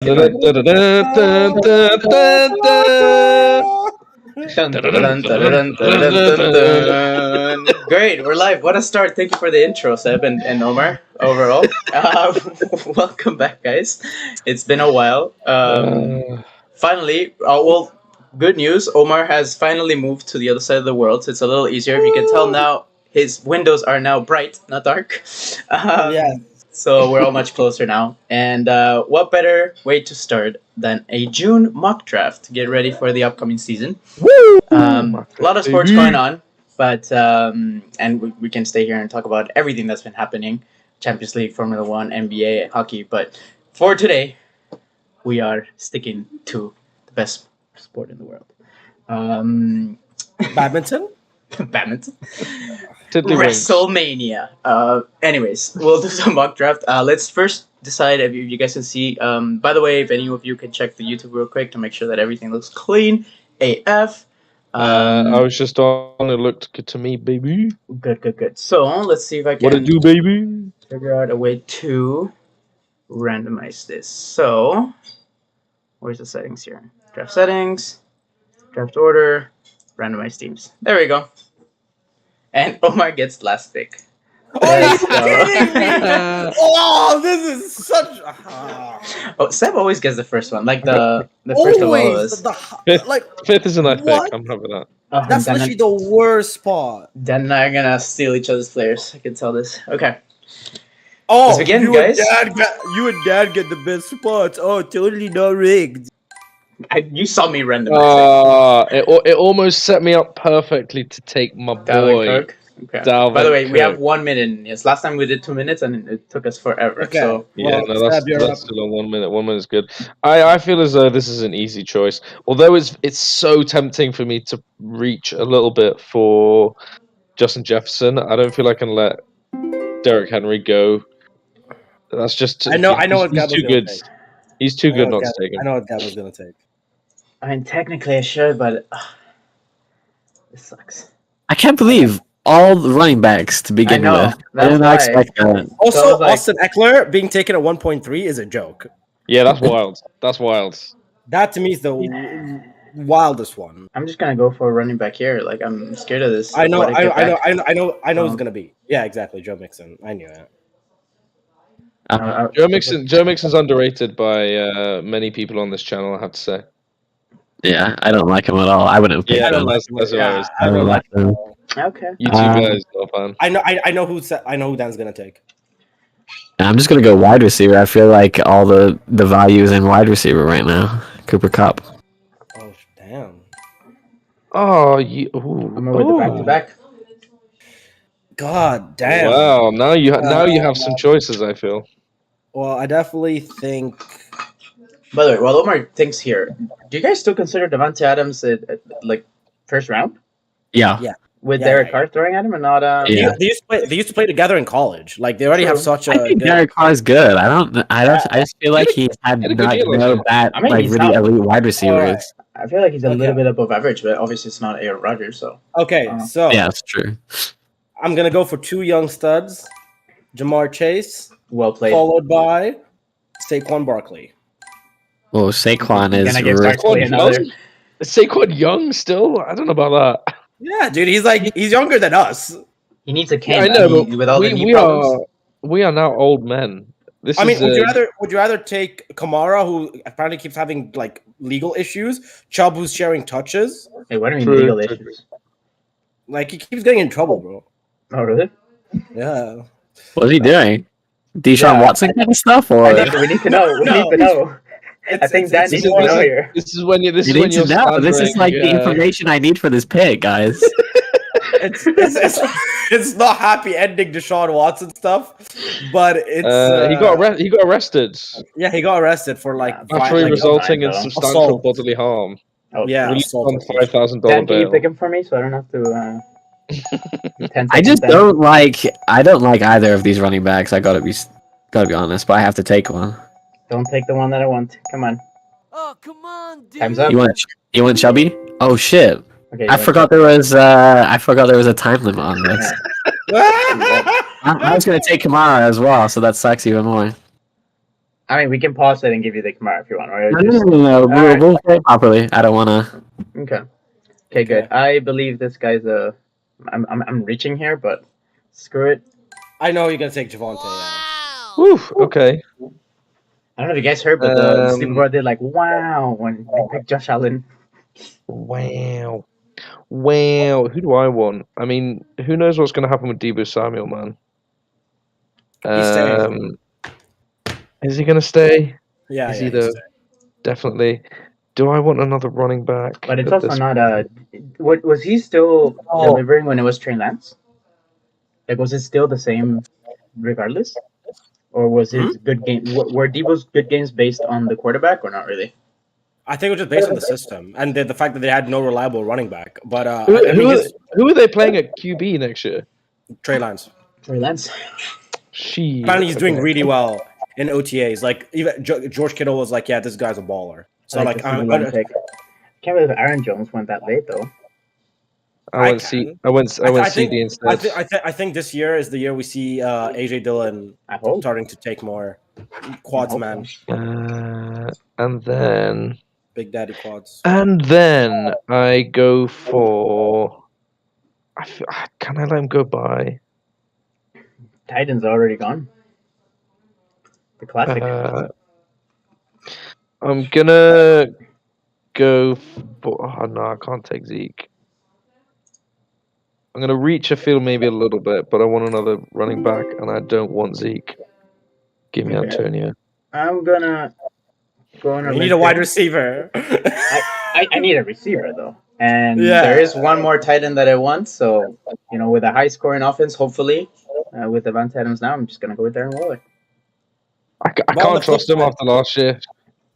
Great, we're live. What a start. Thank you for the intro, Seb and Omar, overall. Welcome back, guys. It's been a while. Finally, well, good news. Omar has finally moved to the other side of the world, so it's a little easier. If you can tell now, his windows are now bright, not dark. Yeah. So we're all much closer now. And what better way to start than a June mock draft to get ready for the upcoming season? A lot of sports going on, but and we can stay here and talk about everything that's been happening: Champions League, Formula One, NBA, hockey. But for today, we are sticking to the best sport in the world. Badminton? Badminton. WrestleMania. Anyways, we'll do some mock draft. Let's first decide if you guys can see. By the way, if any of you can check the YouTube real quick to make sure that everything looks clean. AF. I was just on. It looked good to me, baby. Good. So let's see if I can. What it do, baby? Figure out a way to randomize this. So, where's the settings here? Draft settings, draft order, randomize teams. There we go. And Omar gets last pick. Are you kidding me? Oh, this is such. Oh, Seb always gets the first one. Like the first of all Always. is. Fifth is a nice What? pick. I'm having that. Oh, That's then, literally the worst spot. then they're gonna steal each other's players. I can tell this. Okay. Oh, Let's begin, you guys. You and Dad get the best spots. Oh, totally not rigged. You saw me randomize. It almost set me up perfectly to take my boy. Cook. Okay. Dalvin By the way, we Cook. have 1 minute. Yes, last time we did 2 minutes and it took us forever. Okay. So Yeah, Well, no, Seb, you're that's up. still on 1 minute. 1 minute is good. I feel as though this is an easy choice. Although it's so tempting for me to reach a little bit for Justin Jefferson. I don't feel I can let Derrick Henry go. That's just I know what he's Gab was too gonna good. take. He's too good not to take I him. know what Gab was gonna take. I mean, technically I should, but this sucks. I can't believe all the running backs to begin know, with. I that's did not why. expect that. Also, So, like- Austin Eckler being taken at 1.3 is a joke. Yeah, that's wild. That's wild. That to me is the wildest one. I'm just gonna go for a running back here. Like I'm scared of this. I know What get back. who's gonna be. Yeah, exactly. Joe Mixon. I knew it. Joe Mixon's underrated by many people on this channel, I have to say. Yeah, I don't like him at all. I wouldn't have picked Yeah, him. that's what I was. I don't like him. Okay. You two guys, not fan. I know who Dan's gonna take. I'm just gonna go wide receiver. I feel like all the value is in wide receiver right now. Cooper Kupp. Oh damn. Oh, you. I'm gonna with the back to back. God damn. Wow, now you have some choices. I feel. Well, I definitely think. By the way, while Omar thinks here, do you guys still consider Devontae Adams like first round Yeah. with Yeah, Derek yeah. Carr throwing at him and not? Yeah. They used to play together in college. Like they already have True. such a. I think good- Derek Carr's good. I just feel like he's had Had a good not, year last no year. bad I mean, like he's really not- elite wide receivers. I feel like he's a Okay. little bit above average, but obviously it's not Aaron Rodgers. So Okay, so Yeah, that's true. I'm gonna go for two young studs, Jamar Chase, well played. followed by Saquon Barkley. Well, Saquon is Gonna give really- Barkley another. Is Saquon Young still? I don't know about that. Yeah, dude, he's younger than us. He needs a Yeah, cane. I know, mean, with all the knee we problems. are now old men. This I mean, is, would you rather take Kamara, who apparently keeps having like legal issues, Chubb, who's sharing touches, Hey, what do you mean True, legal true. issues? like he keeps getting in trouble, bro. Oh really? Yeah. What's he doing? Deshaun Yeah. Watson kind of stuff, or We need to know. We No, need to know. I think that it's needs to more- know here. This is when you. This you is when need you're to know? This is like the slandering, information I need for this pick, guys. it's not happy ending Deshaun Watson stuff, but it's he got arrested yeah, he got arrested for like Yeah, after he like, resulting in though. substantial Assault. bodily harm. Oh, Yeah. Released assault. on $5,000 Dan, can you bail. pick him for me so I don't have to? 10 I just seconds then? don't like either of these running backs. I gotta be honest, but I have to take one. Don't take the one that I want. Come on. Oh, come on, dude. Time's up. You want Chubby? Oh shit! Okay. I forgot there was a time limit on this. I was gonna take Kamara as well, so that sucks even more. I mean, we can pause it and give you the Kamara if you want. Or No, just... We'll play it properly. I don't want to. Okay. Okay, good. I believe this guy's a. I'm reaching here, but screw it. I know you're gonna take Javante. Woo, okay. I don't know if you guys heard, but the Sleeper did like wow when they picked Josh Allen. Wow. Wow. Who do I want? I mean, who knows what's going to happen with Debo Samuel, man? Is he going to stay? Yeah, Is yeah. he though? Definitely. Do I want another running back? But it's at also this- not a. What was he still delivering when it was Trey Lance? Like, was it still the same, regardless, or was his good game? Were Debo's good games based on the quarterback or not really? I think it was just based on the system and the fact that they had no reliable running back. But Who are they playing at QB next year? Trey Lance. Trey Lance. She. Apparently, he's doing really well in OTAs. Like even George Kittle was like, "Yeah, this guy's a baller." So like, I can't believe Aaron Jones went that late though. I went CD instead. I think this year is the year we see AJ Dillon I hope. starting to take more quads, man. And then Big Daddy quads. I go for. Can I let him go by? Titans already gone. The classic. I'm gonna go for. Oh no, I can't take Zeke. I'm gonna reach a field maybe a little bit, but I want another running back, and I don't want Zeke. Give me Antonio. I'm gonna go on. You need a wide receiver. I need a receiver though, and Yeah. there is one more tight end that I want. So with a high scoring offense, hopefully, with Devontae Adams now, I'm just gonna go with Darren Waller. I can't trust him after last year.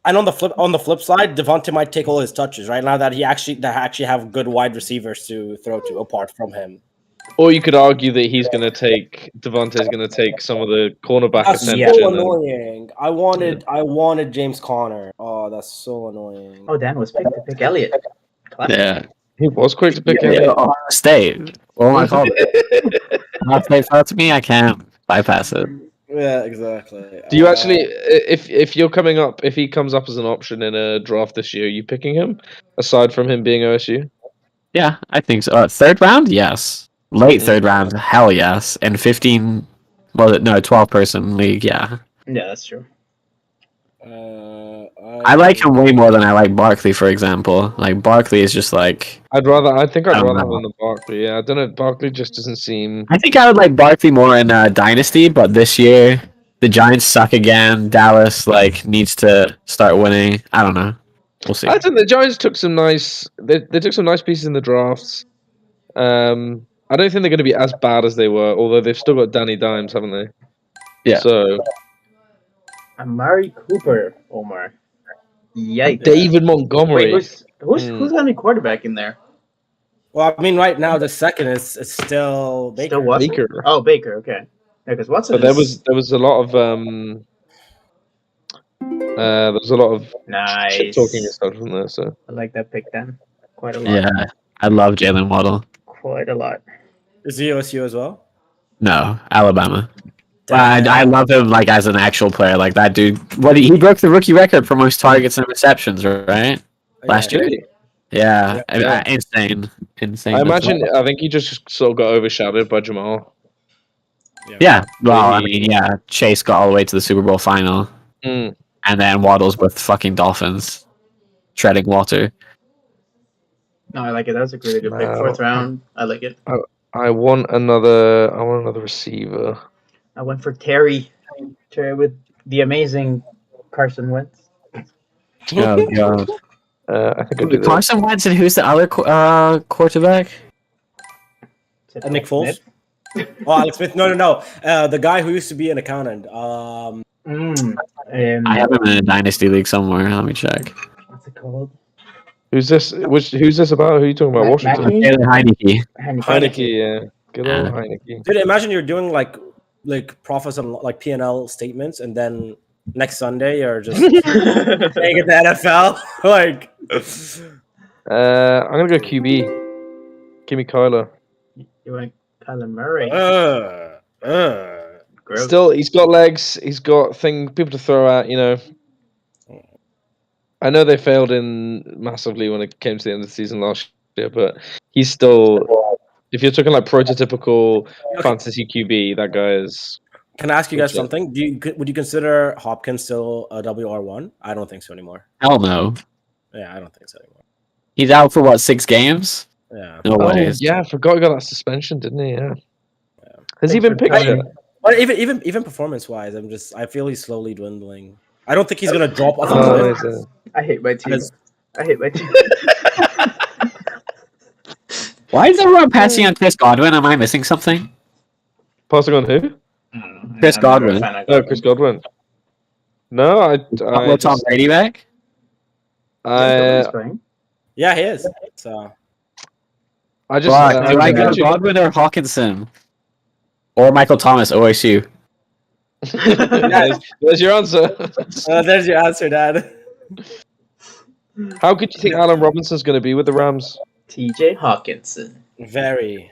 And on the flip side, Devontae might take all his touches right now that he actually have good wide receivers to throw to apart from him. Or you could argue that Devontae's going to take some of the cornerback That's attention. so annoying. I wanted James Conner. Oh, that's so annoying. Oh, Dan was picked to pick Elliott. Classic. Yeah. He was quick to pick him. Ohio State. What am I called? Ohio State fell to me. I can't bypass it. Yeah, exactly. Do you actually, if you're coming up, if he comes up as an option in a draft this year, are you picking him aside from him being OSU? Yeah, I think so. Third round, yes. Late third round, hell yes. And 15, 12-person league, yeah. Yeah, that's true. I like him way more than I like Barkley, for example. Like Barkley is just like. I think I'd rather know. have him than Barkley. Yeah, I don't know. Barkley just doesn't seem. I think I would like Barkley more in Dynasty, but this year the Giants suck again. Dallas needs to start winning. I don't know. We'll see. I think the Giants took some nice. They took some nice pieces in the drafts. I don't think they're going to be as bad as they were, although they've still got Danny Dimes, haven't they? Yeah. So Amari Cooper, Omar. Yikes. David Montgomery. Wait, who's gonna be quarterback in there? Well, I mean, right now the second is still Baker. Still Watson? Baker. Oh, Baker. Okay. Yeah, because Watson. But there was a lot of nice. shit talking and stuff from there. So I like that pick then. Quite a lot. Yeah, I love Jalen Waddle. Quite a lot. Is he OSU as well? No, Alabama. I love him as an actual player. Like that dude. He broke the rookie record for most targets and receptions, right? Last year. Yeah. Insane. I think he just sort of got overshadowed by Jamal. Yeah. Well, I mean, yeah. Chase got all the way to the Super Bowl final, and then Waddle's with fucking Dolphins, treading water. No, I like it. That was a really good pick. Fourth round. I like it. I want another receiver. I went for Terry with the amazing Carson Wentz. Oh god. I think I do that. Carson Wentz, and who's the other quarterback? Nick Foles. Oh, Alex Smith. No. The guy who used to be an accountant. I have him in a dynasty league somewhere. Let me check. What's it called? Who's this? Who's this about? Who are you talking about? Washington. Taylor Heineke. Heineke, yeah. Good old Heineke. Dude, imagine you're doing like profits and P&L statements, and then next Sunday you're just playing at the NFL. I'm gonna go QB. Give me Kyler. You went Kyler Murray. Gross. Still, he's got legs. He's got people to throw at. You know. I know they failed in massively when it came to the end of the season last year, but he's still. If you're talking like prototypical fantasy QB, that guy is. Can I ask you guys Legit. something? Would you consider Hopkins still a WR1? I don't think so anymore. Hell no. Yeah, I don't think so anymore. He's out for what, 6 games? Yeah. No Oh way. yeah, I forgot he got that suspension, didn't he? Yeah. Has he Thanks been for picked playing. yet? But even performance wise, I feel he's slowly dwindling. I don't think he's gonna drop off. Oh, the is it? I hate my team. As- I hate my team. Why is everyone passing on Chris Godwin? Am I missing something? Passing on who? I don't know. Chris I'm not a Godwin. fan of Oh, Chris Godwin. No, I Tom just, Brady back? Godwin's I, playing. Yeah, he is. So I just. Fuck, do I I'm go actually- Godwin or Hawkinson? Or Michael Thomas, OSU? there's your answer. there's your answer, Dad. How good do you think Allen Robinson's going to be with the Rams? TJ Hawkinson. Very.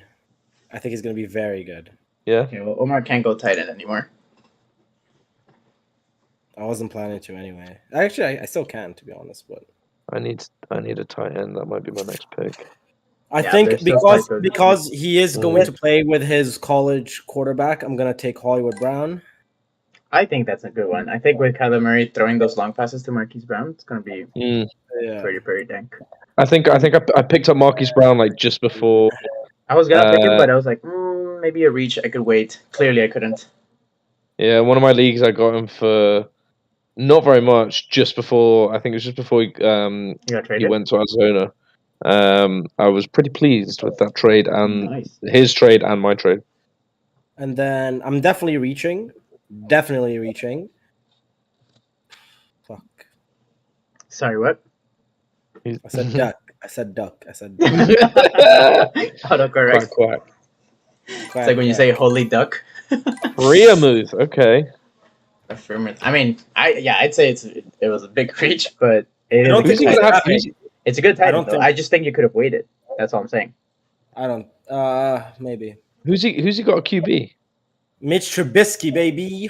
I think he's gonna be very good. Yeah. Okay, well, Omar can't go tight end anymore. I wasn't planning to anyway. Actually, I still can, to be honest. But I need a tight end. That might be my next pick. I Yeah, think they're still quite because good. he is going to play with his college quarterback, I'm gonna take Hollywood Brown. I think that's a good one. I think with Kyler Murray throwing those long passes to Marquise Brown, it's going to be Yeah. pretty dank. I think I picked up Marquise Brown like just before. I was going to pick him, Uh, but I was like, maybe a reach. I could wait. Clearly, I couldn't. Yeah, one of my leagues I got him for not very much. Just before, I think it was just before You got he traded? went to Arizona. I was pretty pleased with that trade and Nice. his trade and my trade. And then I'm definitely reaching. Definitely reaching. Fuck. Sorry, what? I said duck. I said duck. I said Autocorrect. Quack quack. It's like when you say holy duck. Rhea move. Okay. Affirmative. I mean, I'd say it was a big reach, but it don't is a think good he's tight gonna end. have- It's a good I tight don't end, though. think- I just think you could have waited. That's all I'm saying. I don't. Maybe Who's he got a QB? Mitch Trubisky, baby.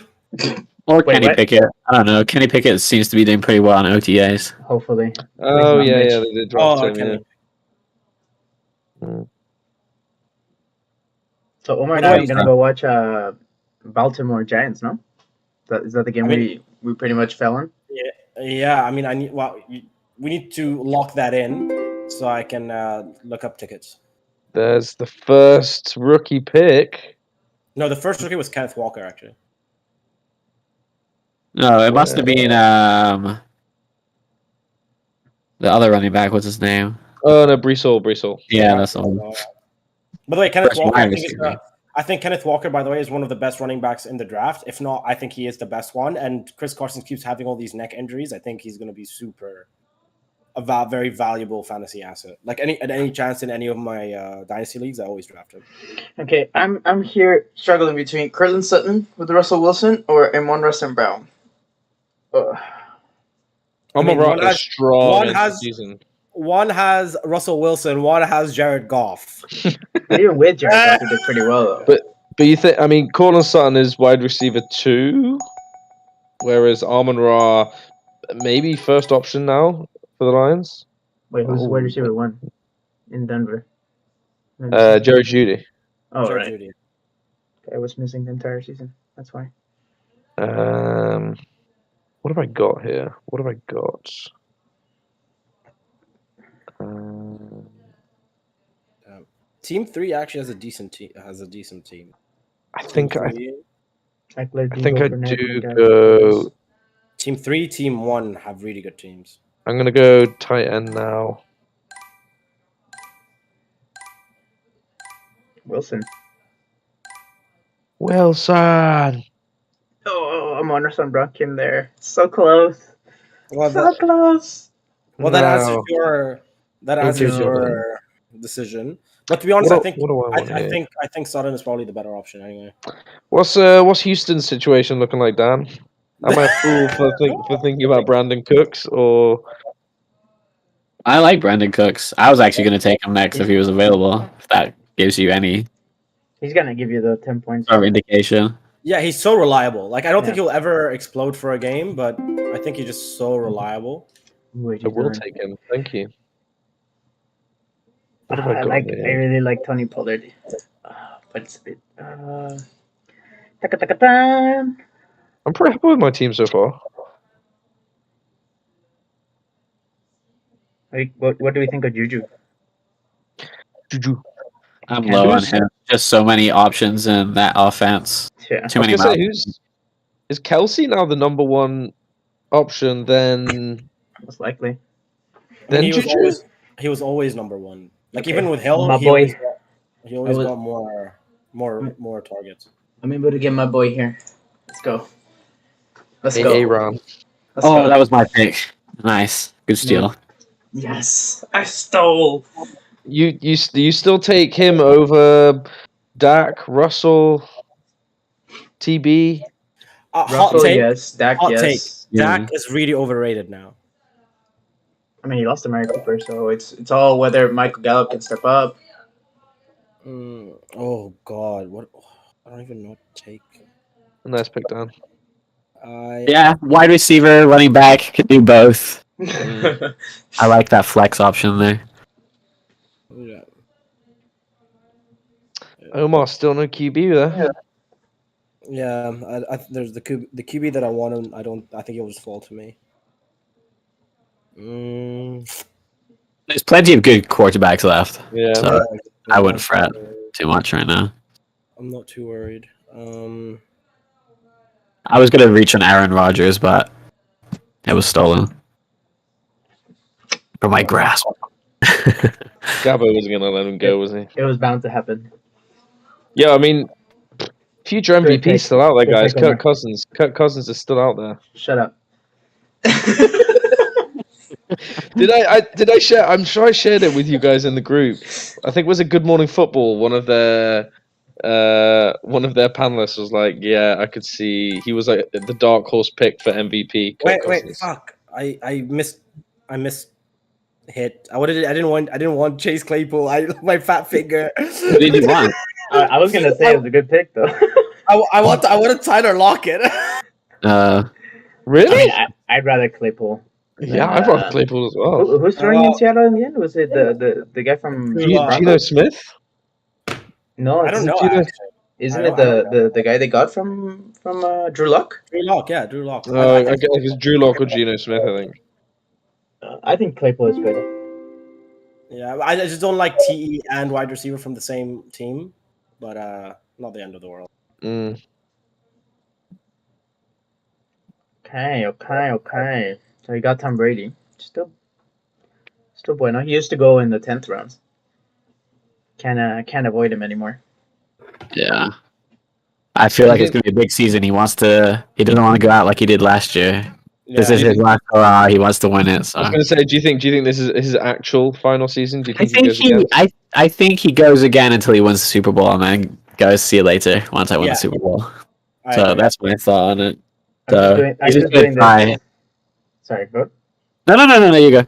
Or Wait, Kenny what? Pickett? I don't know. Kenny Pickett seems to be doing pretty well on OTAs. Hopefully. Oh not yeah, Mitch. yeah, they did draft Oh, him. Kenny. Yeah. So Omar and By I the are way, gonna go watch Baltimore Giants. No, is that the game I mean- we pretty much fell on? Yeah, I mean, we need to lock that in so I can look up tickets. There's the first rookie pick. No, the first rookie was Kenneth Walker, actually. No, it must have been the other running back. What's his name? Oh no, Brees Hall. Yeah, that's the one. By the way, Kenneth First Walker, wide receiver. I think Kenneth Walker, by the way, is one of the best running backs in the draft. If not, I think he is the best one. And Chris Carson keeps having all these neck injuries. I think he's going to be very valuable fantasy asset. Like at any chance in any of my dynasty leagues, I always draft him. Okay, I'm here struggling between Curlin Sutton with Russell Wilson or Amon-Ra St. Brown. Ugh. I'm I mean, a one rock has- strong one end of the has- season. One has Russell Wilson, one has Jared Goff. Even with Jared Goff, he did pretty well though. But you think? I mean, Cortland Sutton is wide receiver 2, whereas Amon-Ra maybe first option now for the Lions. Wait, who's wide receiver 1 in Denver? Jerry Jeudy. Oh Jared right. Judy. I was missing the entire season. That's why. What have I got here? What have I got? Team 3 actually has a decent team. I think I Eckler, think I Debo, Fournette, do Montgomery, go. Team 3, Team 1 have really good teams. I'm gonna go tight end now. Wilson. Wilson. Oh, Amon-Ra St. Brown came there. So close. Well, So close. that answers No. Okay. your decision. But to be honest, What I think do I want I here? think Sutton is probably the better option anyway. What's Houston's situation looking like, Dan? Am I a fool for thinking about Brandon Cooks or? I like Brandon Cooks. I was actually going to take him next if he was available. If that gives you any He's gonna give you the 10 points. sort of indication. Yeah, he's so reliable. Like I don't think Yeah. he'll ever explode for a game, but I think he's just so reliable. Wait, I will take him. Thank you. What have I got I here? really like Tony Pollard, but it's a bit. Ta-ka-ta-ka-ta. I'm pretty happy with my team so far. What do we think of Juju? Juju. I'm Can't low on lose. him. Just so many options in that offense. Yeah. Too I was many gonna say, mouths. is Kelsey now the number one option? Then Most likely. I mean, Juju. he was always number one. Like Okay. even with Hill, My he boy. always was- got more targets. I'm able to get my boy here. Let's go. Let's Hey, go. Aaron. Let's Oh, go. that was my pick. Nice. Good steal. Yes, I stole. You still take him over Dak, Russell, TB? Hot Russell, take. yes. Dak, Hot yes. take. Yeah. Dak is really overrated now. I mean, he lost to Mary Cooper, so it's all whether Michael Gallup can step up. Oh God, what? I don't even know what to take. Nice pick, Dan. Yeah, wide receiver, running back, can do both. Mm. I like that flex option there. Yeah. Omar, still no QB there. Yeah, there's the QB that I want, and I think he'll just fall to me. There's plenty of good quarterbacks left, Yeah. so I wouldn't fret too much right now. I'm not too worried. I was gonna reach on Aaron Rodgers, but it was stolen from my grasp. Gabo wasn't gonna let him go, was he? It was bound to happen. Yeah, I mean, future Good MVP pick. still out there, Good guys. pick, Omar. Kirk Cousins. Kirk Cousins is still out there. Shut up. Did I share? I'm sure I shared it with you guys in the group. I think it was a Good Morning Football. One of their panelists was like, "Yeah, I could see." He was like the dark horse pick for MVP. Kirk Wait, Cousins. fuck! I missed hit. I didn't want Chase Claypool. My fat finger. Who did you want? I was gonna say it was a good pick though. I want Tyler Lockett. Really? I'd rather Claypool. Yeah, I brought Claypool as well. Who's throwing in Seattle in the end? Was it the guy from Geno Smith? No, I don't know. Geno- Actually. Isn't I it don't the guy they got from Drew Luck? Drew Lock, yeah, Drew Lock. I guess it was Drew Lock or Geno Smith, I think. I think Claypool is good. Yeah, I just don't like TE and wide receiver from the same team, but not the end of the world. Mm. Okay. So you got Tom Brady. Still bueno. He used to go in the 10th rounds. Can't avoid him anymore. Yeah. I feel like it's gonna be a big season. He doesn't want to go out like he did last year. This is his last hurrah. He wants to win it. So I was going to say, do you think this is his actual final season? Do you think he goes again? I think he goes again until he wins the Super Bowl and then goes see you later once I win the Super Bowl. So that's my thought on it. So I'm just doing this. Sorry, go. No, you go.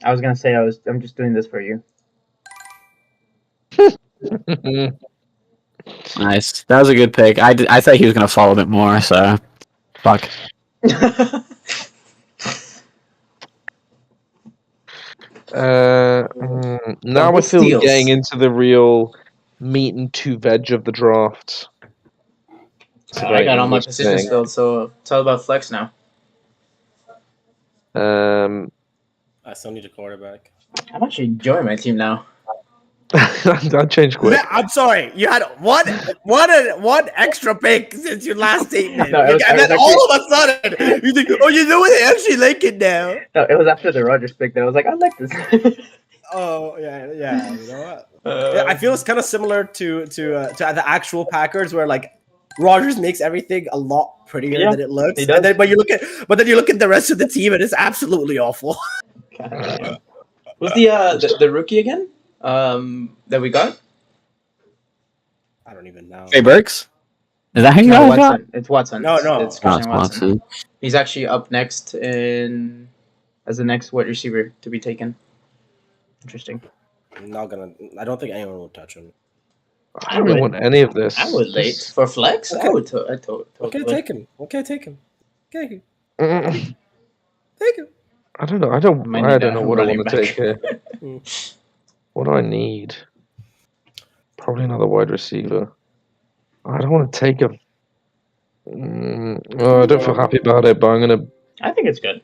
I was gonna say I'm just doing this for you. Nice. That was a good pick. I thought he was gonna fall a bit more, so fuck. Now I feel we're getting into the real meat and two veg of the draft. I got all my positions filled, so it's all about flex now. I still need a quarterback. I'm actually enjoying my team now. I'll change quick. I'm sorry. You had one extra pick since your last statement, No, and then all of a sudden you think, "Oh, you know what? I actually like it now." No, it was after the Rodgers pick that I was like, I like this. Oh yeah. You know what? Yeah, I feel it's kind of similar to the actual Packers, where like Rodgers makes everything a lot prettier than it looks, he does. and then but then you look at the rest of the team, and it's absolutely awful. Who's the rookie again? That we got? I don't even know. Trey Burks? Is that who you No, got? Watson. It's Watson. No. It's Christian it's Watson. Watson. He's actually up next as the next wide receiver to be taken. Interesting. I don't think anyone will touch him. I don't really want any of this. I would late Just- for flex. Okay. I would. Totally. Okay, take him. Okay, take him. Okay, Mm, take him. I don't know. I don't Might need a know what I running want to back. take here. Mm. What do I need? Probably another wide receiver. I don't want to take a. I don't feel happy about it, but I'm gonna I think it's good.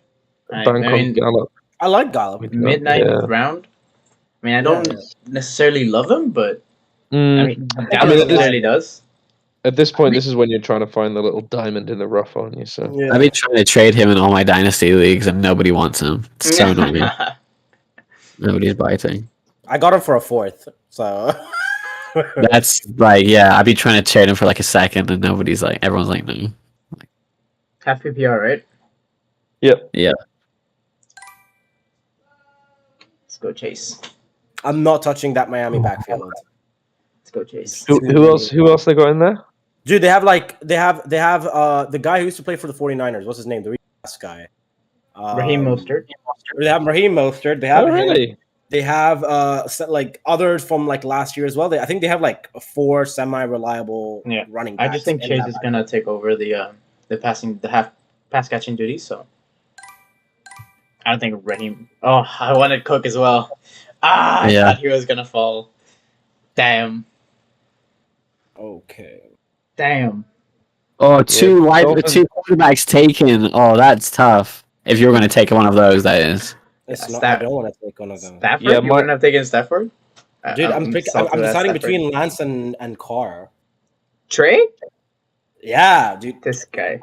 bank on mean, Gallup. I like Gallup. midnight Yeah. round. I mean, I don't necessarily love him, but Mm, I mean, I mean, Dallas at this- clearly does. At this point, this is when you're trying to find the little diamond in the rough, aren't you? So Yeah. I've been trying to trade him in all my dynasty leagues, and nobody wants him. It's so annoying. Nobody's biting. I got him for a fourth, so That's like, yeah, I've been trying to trade him for like a second, and nobody's like, everyone's like, no. Half PPR, right? Yep. Yeah. Let's go Chase. I'm not touching that Miami backfield. Let's go Chase. who else? Who else they got in there? Dude, they have the guy who used to play for the 49ers. What's his name? The last guy. Raheem Mostert. They have Raheem Mostert. They have Oh, him. really? They have like others from like last year as well. I think they have like 4 semi-reliable Yeah. running I backs. just think in Chase that is gonna take over the half pass catching duties. So I don't think Raheem. Oh, I wanted Cook as well. I Yeah. thought he was gonna fall. Damn. Okay. Damn. Oh, two Dolphins- two quarterbacks taken. Oh, that's tough. If you're going to take one of those, that is. It's Yeah, not, Staff- I don't want to take one of them. Stafford? Yeah, You my- wouldn't have taken Stafford? Dude, I'm salty with deciding Stafford. between Lance and Carr. Trey? Yeah, dude. This guy.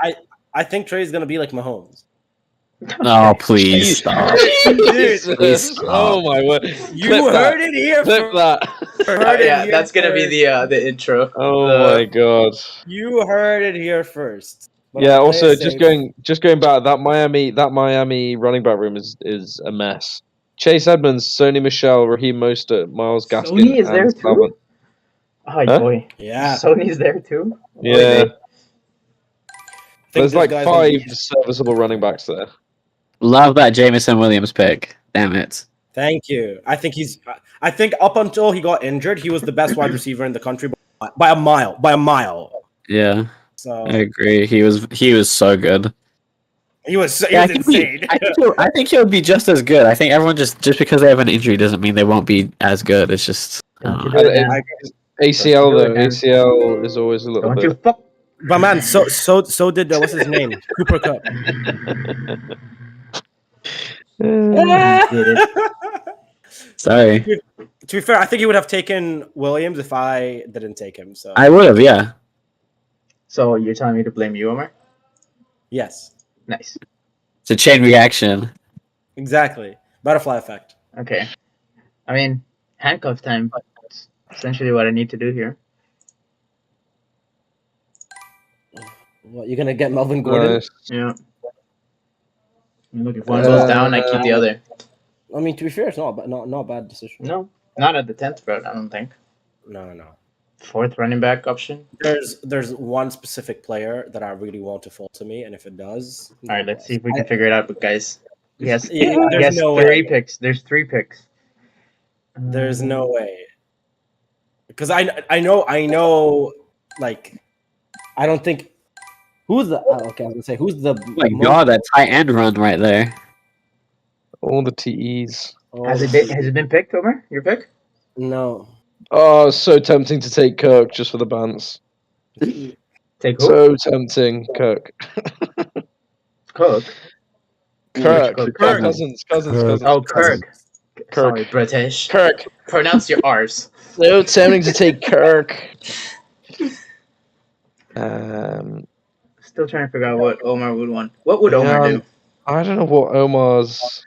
I think Trey's gonna be like Mahomes. Oh, please stop. Jesus. Oh my word! You Clip heard that. it here. Clip that. Heard it Yeah, here that's gonna be first. the intro. Oh my god. You heard it here first. But Yeah. I'll Also, play it just safe. going back. That Miami running back room is a mess. Chase Edmonds, Sony Michelle, Raheem Mostert, Miles Gaskin, Sony is there and too? Salmon. Oh Huh? boy. Yeah. Sony's there too? Yeah. think There's this like guy's 5 gonna be- serviceable running backs there. Love that Jameson Williams pick. Damn it. Thank you. I think up until he got injured, he was the best wide receiver in the country by a mile. By a mile. Yeah, So I agree. He was so good. he was Yeah, I think he'll be just as good. I think everyone just because they have an injury doesn't mean they won't be as good. It's just I don't know. do it again. ACL Don't you do it though, again. ACL is always a little Don't bit. you fuck. But man, so did what's his name? Cooper Cup. Did it. Sorry, To be fair, I think he would have taken Williams if I didn't take him. So I would have. Yeah, So you're telling me to blame you, Omar? yes, Nice. it's a chain reaction. exactly. Butterfly effect. Okay. I mean, handcuff time. That's essentially what I need to do here. What, you're gonna get Melvin Gordon? Nice. Yeah. I mean, look, if one goes down, I keep the other. I mean, to be fair, it's not a bad decision. No, not at the 10th round, I don't think. No. 4th running back option. There's one specific player that I really want to fall to me, and if it does, All right, let's see if we can figure it out, but guys. Yes, Yeah, he there's has no 3 way. picks. There's 3 picks. There's no way. Because I know, like, I don't think who's the okay. I was gonna say who's the Oh my god, that tight end run right there. All the TEs. Has it been picked, Omar? Your pick? No. Oh, it's so tempting to take Kirk just for the bants. Take who? So tempting, Kirk. Cook. Kirk. Kirk. Cousins. Oh, Kirk. Sorry, Kirk. British. Kirk. Pronounce your R's. So tempting to take Kirk. Still trying to figure out what Omar would want. What would Omar Yeah. do? I don't know what Omar's.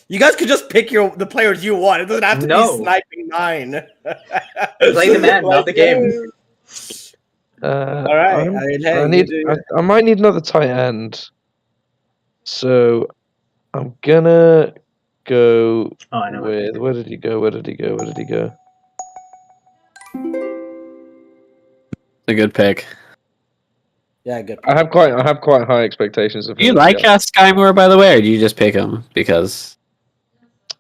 You guys could just pick the players you want. It doesn't have to No. be sniping 9. Play the man, not the game. All right. I'm- I mean, hey, I you need. do- I might need another tight end. So I'm gonna go Oh, I know. with. Where did he go? A good pick. yeah, good. I have quite high expectations of Do you him. like Yeah. Sky Moore, by the way, or do you just pick him because?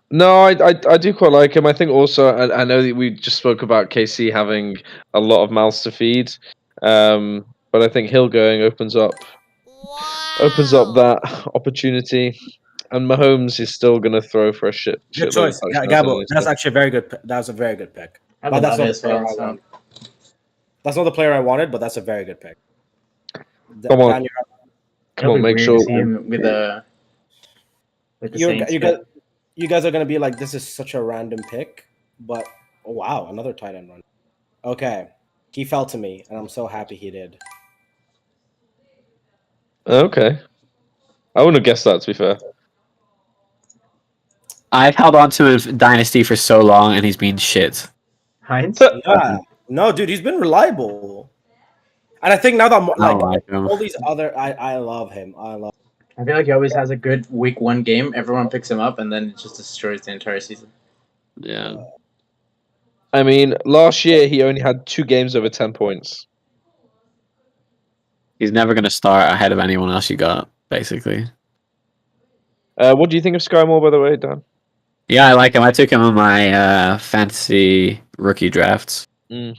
No, I do quite like him. I think also I know that we just spoke about KC having a lot of mouths to feed, but I think Hill going opens up that opportunity, and Mahomes is still going to throw for a Good shitload of choice, touchdowns Gabo. anyway, That's so. actually a very good. That was a very good pick. I But love that's not this the player one. I So. wanted. That's not the player I wanted, but that's a very good pick. Come on. Dan, you're up. Come on, It'll be make weird sure. to see him with the Saints. You guys are gonna be like, this is such a random pick, but oh, wow, another tight end run. Okay, he fell to me, and I'm so happy he did. Okay. I wouldn't have guessed that, to be fair. I've held on to his dynasty for so long, and he's been shit. Heinz. Yeah, no, dude, he's been reliable, and I think now that I don't like him. all these other, I love him. I feel like he always has a good week 1 game. Everyone picks him up, and then it just destroys the entire season. Yeah. I mean, last year he only had 2 games over 10 points. He's never going to start ahead of anyone else you got, basically. What do you think of Sky Moore, by the way, Dan? Yeah, I like him. I took him in my fantasy rookie drafts. Mm.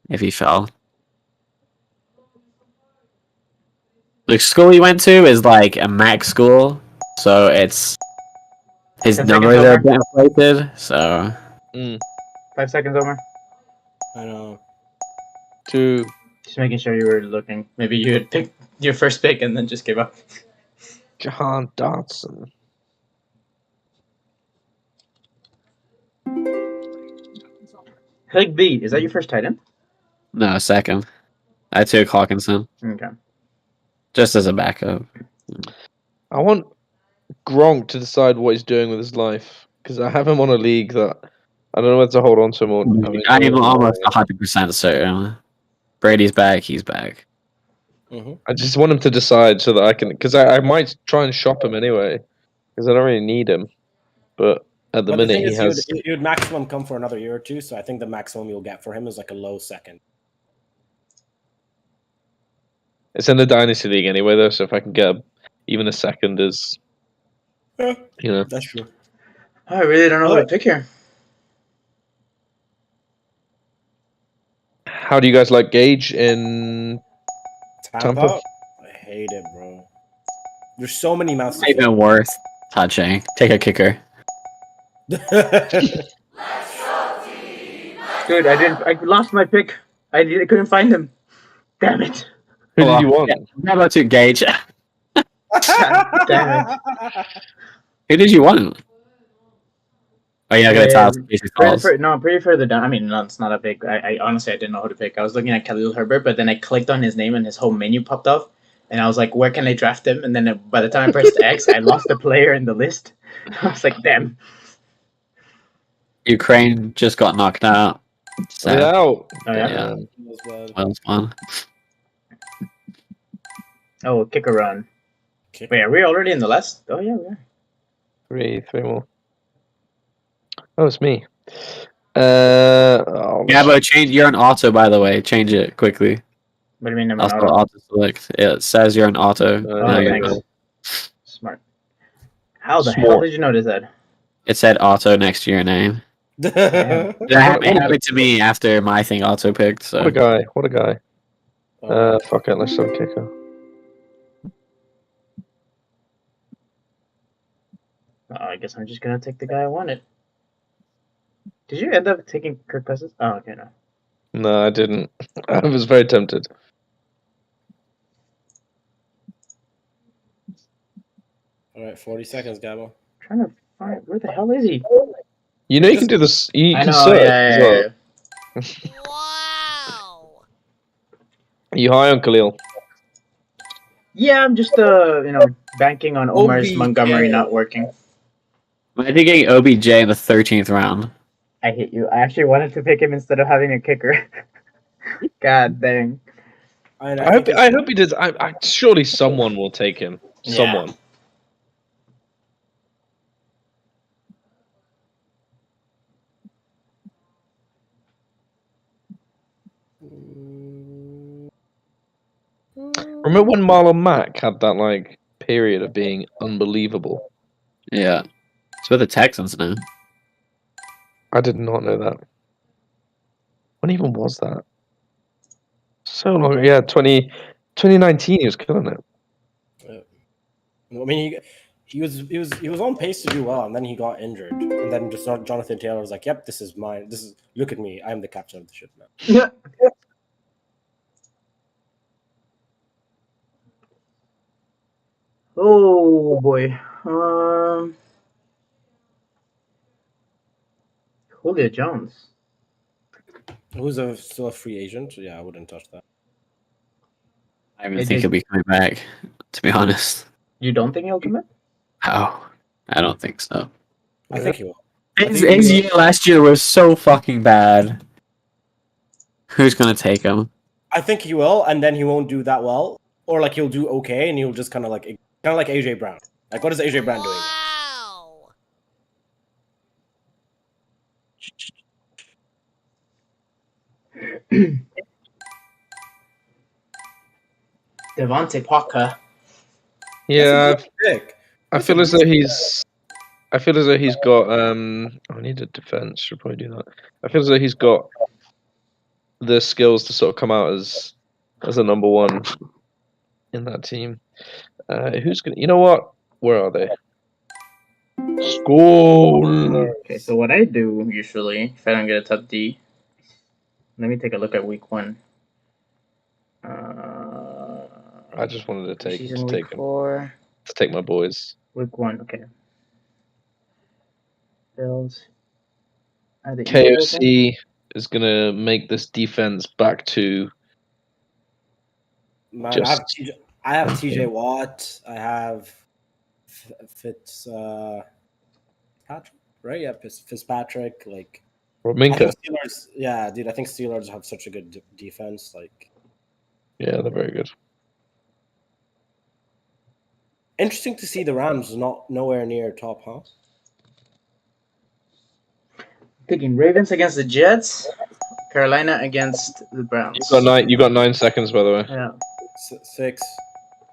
If he fell. The school he went to is like a Mac school, so it's his 10 numbers seconds are a over. bit inflated. So 5 seconds, Omar. I know. 2. Just making sure you were looking. Maybe you had picked your first pick and then just gave up. Jahan Dotson. Higby, is that your first tight end? no, second. I took Hawkinson Okay. just as a backup. I want Gronk to decide what he's doing with his life, because I have him on a league that I don't know whether to hold on to him or. I am almost 100% certain. Brady's back. He's back. I just want him to decide so that I can, because I might try and shop him anyway, because I don't really need him. But at the But minute thing he is, has. he would maximum come for another year or two. So I think the maximum you'll get for him is like a low second. It's in the dynasty league anyway, though. So if I can get even a second, is Yeah, you know. that's true. I really don't know who to pick here. How do you guys like Gage in Tampa? Tampa? I hate it, bro. There's so many mouths. Not even worth touching. Take a kicker. Dude, I lost my pick. I couldn't find him. Damn it. Who did you want? How about you, Gage? Damn it. Who did you want? Oh, yeah, I got to tell calls. Pretty further down. I mean, no, it's not a big. I honestly, I didn't know who to pick. I was looking at Khalil Herbert, but then I clicked on his name and his whole menu popped up, and I was like, "Where can I draft him?" And then by the time I pressed X, I lost the player in the list. I was like, "Damn." Ukraine just got knocked out. So, Get out. Oh yeah. Yeah. Well, well, it's fun. Oh, kick a run. kick. Wait, are we already in the last? Oh yeah, we are. 3 more. Oh, it's me. Gabo, change. You're an auto, by the way. Change it quickly. What do you mean? I'm Also, not auto select. It says you're an auto. Oh, Now you're thanks. not. Smart. How the hell Smart. did you notice that? It said auto next to your name. It happened to me after my thing auto picked. So What a guy. What a guy. Oh, Fuck it. Let's have a kicker. I guess I'm just gonna take the guy I wanted. Did you end up taking Kirk Cousins? Oh, okay, no. No, I didn't. I was very tempted. all right, 40 seconds, Gabo. Trying to find where the hell is he? You know you can do this. You I can know. search Yeah, as yeah, well. yeah. Wow. Are you high on Khalil? Yeah, I'm just banking on Omar's OBJ. Montgomery not working. I think getting OBJ in the 13th round. I hate you. I actually wanted to pick him instead of having a kicker. God dang. I hope he does. Surely someone will take him. Yeah. Someone. Remember when Marlon Mack had that like period of being unbelievable? Yeah. It's with the Texans now. I did not know that. When even was that? So long. Yeah, 2019. He was killing it. I mean, he was on pace to do well, and then he got injured, and then just Jonathan Taylor was like, "Yep, this is mine. Look at me. I'm the captain of the ship now." Yeah. Oh boy. Julio Jones. Who's still a free agent? Yeah, I wouldn't touch that. I don't even think he'll be coming back, to be honest. You don't think he'll come back? Oh, I don't think so. I think he will. His year last year was so fucking bad. Who's gonna take him? I think he will, and then he won't do that well, or like he'll do okay, and he'll just kind of like AJ Brown. Like, what is AJ Brown doing? Wow. Devontae Parker. Yeah, Pick. I feel as though he's got. I need a defense. Should probably do that. I feel as though he's got the skills to sort of come out as a number one in that team. Who's gonna? You know what? Where are they? School. Okay, so what I do usually, if I don't get a top D, let me take a look at week 1. I just wanted to take season to week take him, 4, to take my boys. week 1. Okay. Bills. Are the Eagles open? KOC is gonna make this defense back to. Man, Just- I have TJ Watt. I have Patrick, right? Yeah, Fitzpatrick. Like, I Minka. think Steelers. Yeah, dude. I think Steelers have such a good defense. Like, Yeah, they're very good. interesting to see the Rams nowhere near top, huh? Picking Ravens against the Jets, Carolina against the Browns. You got 9 seconds, by the way. Yeah, 6,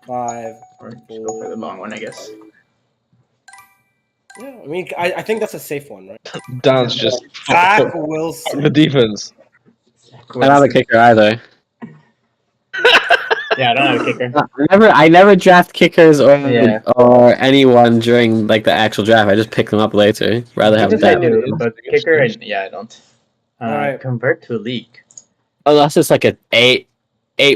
5. or just go for the long one, I guess. Yeah, I mean, I think that's a safe one, right? Dan's just Zach fuck Wilson. the defense. I don't have a kicker either. Yeah, I don't have a kicker. I never draft kickers or Yeah. or anyone during like the actual draft. I just pick them up later. Rather have Just I that. do, but kicker, I don't. Alright. Convert to a league. Unless it's like an eight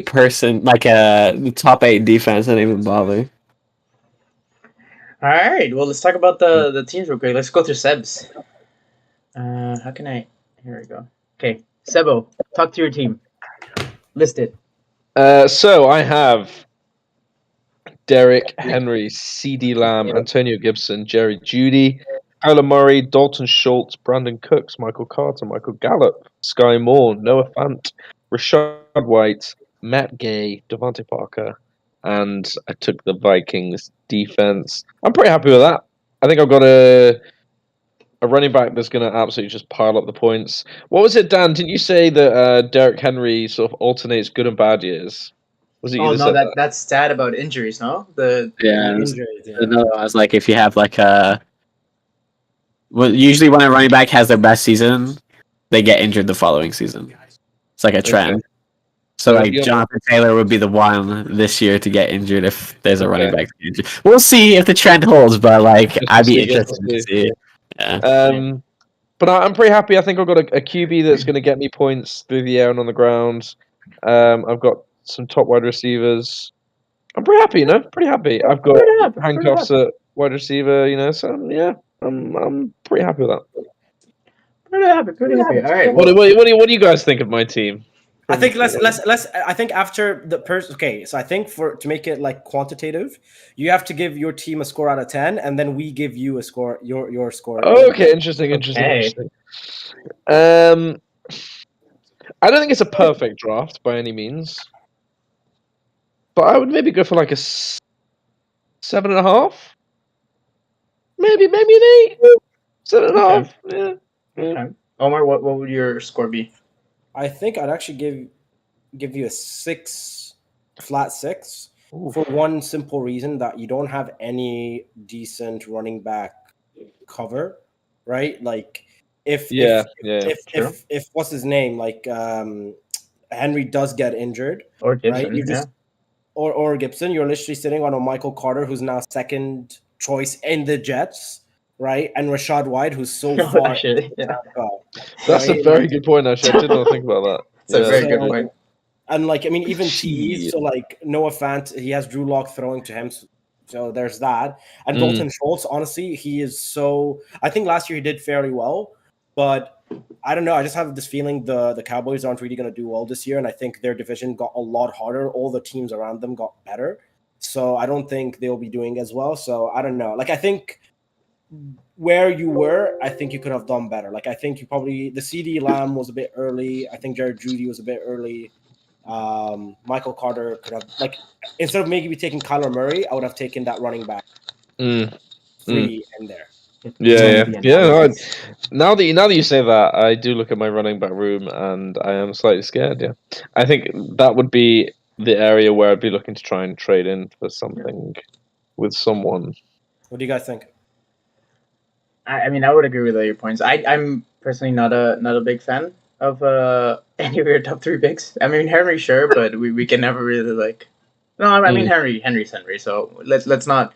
person, like a top 8 defense. I don't even bother. All right. Well, let's talk about the teams real quick. Let's go through Seb's. How can I? Here we go. Okay, Sebo, talk to your team. List it. So I have Derrick Henry, C.D. Lamb, Antonio Gibson, Jerry Jeudy, Kyler Murray, Dalton Schultz, Brandon Cooks, Michael Carter, Michael Gallup, Sky Moore, Noah Fant, Rashad White, Matt Gay, Devontae Parker, and I took the Vikings defense. I'm pretty happy with that. I think I've got a running back that's going to absolutely just pile up the points. What was it, Dan? Didn't you say that Derrick Henry sort of alternates good and bad years? Was it you Oh that no, said that's sad about injuries. No, Yeah. Injuries, yeah. No, I was like, if you have like a, well, usually when a running back has their best season, they get injured the following season. It's like a trend. Okay. So Yeah, like yeah. Jonathan Taylor would be the one this year to get injured if there's a running Okay. back injured. We'll see if the trend holds, but like Yes, I'd be we'll see, yes, interested we'll to see. Yeah. But I'm pretty happy. I think I've got a QB that's going to get me points through the air and on the ground. I've got some top wide receivers. I'm pretty happy, you know. Pretty happy. I've got Pretty happy, pretty handcuffs at wide receiver, you know. So yeah, I'm pretty happy with that. Pretty happy. Pretty happy. All right. What do you guys think of my team? I think let's. I think after the person. Okay, so I think to make it like quantitative, you have to give your team a score out of 10, and then we give you a score. Your score. Okay, interesting. Okay. I don't think it's a perfect draft by any means, but I would maybe go for like a 7.5. Maybe an 8. 7.5. Yeah. Okay. Omar, what would your score be? I think I'd actually give you a 6, flat 6, for one simple reason that you don't have any decent running back cover, right? Like if if what's his name, like Henry does get injured, Or Gibson, right? You just or Gibson, you're literally sitting on a Michael Carter who's now second choice in the Jets, right? And Rashad White, who's so far. Actually, yeah. That's a very good point, actually. I did not think about that. It's a very good point. And like, I mean, even TE, so like Noah Fant, he has Drew Lock throwing to him. So there's that. And Dalton Schultz, honestly, he is so. I think last year he did fairly well, but I don't know. I just have this feeling the Cowboys aren't really going to do well this year, and I think their division got a lot harder. All the teams around them got better, so I don't think they'll be doing as well. So I don't know. Like, I think where you were, I think you could have done better. Like, I think you probably the CD Lamb was a bit early. I think Jared Judy was a bit early. Michael Carter could have, like, instead of maybe taking Kyler Murray, I would have taken that running back free in there. Yeah. Now that you say that, I do look at my running back room and I am slightly scared. Yeah, I think that would be the area where I'd be looking to try and trade in for something with someone. What do you guys think? I mean, I would agree with all your points. I'm personally not a big fan of any of your top 3 picks. I mean, Henry, sure, but we can never really like. No, I mean Henry's Henry. So let's not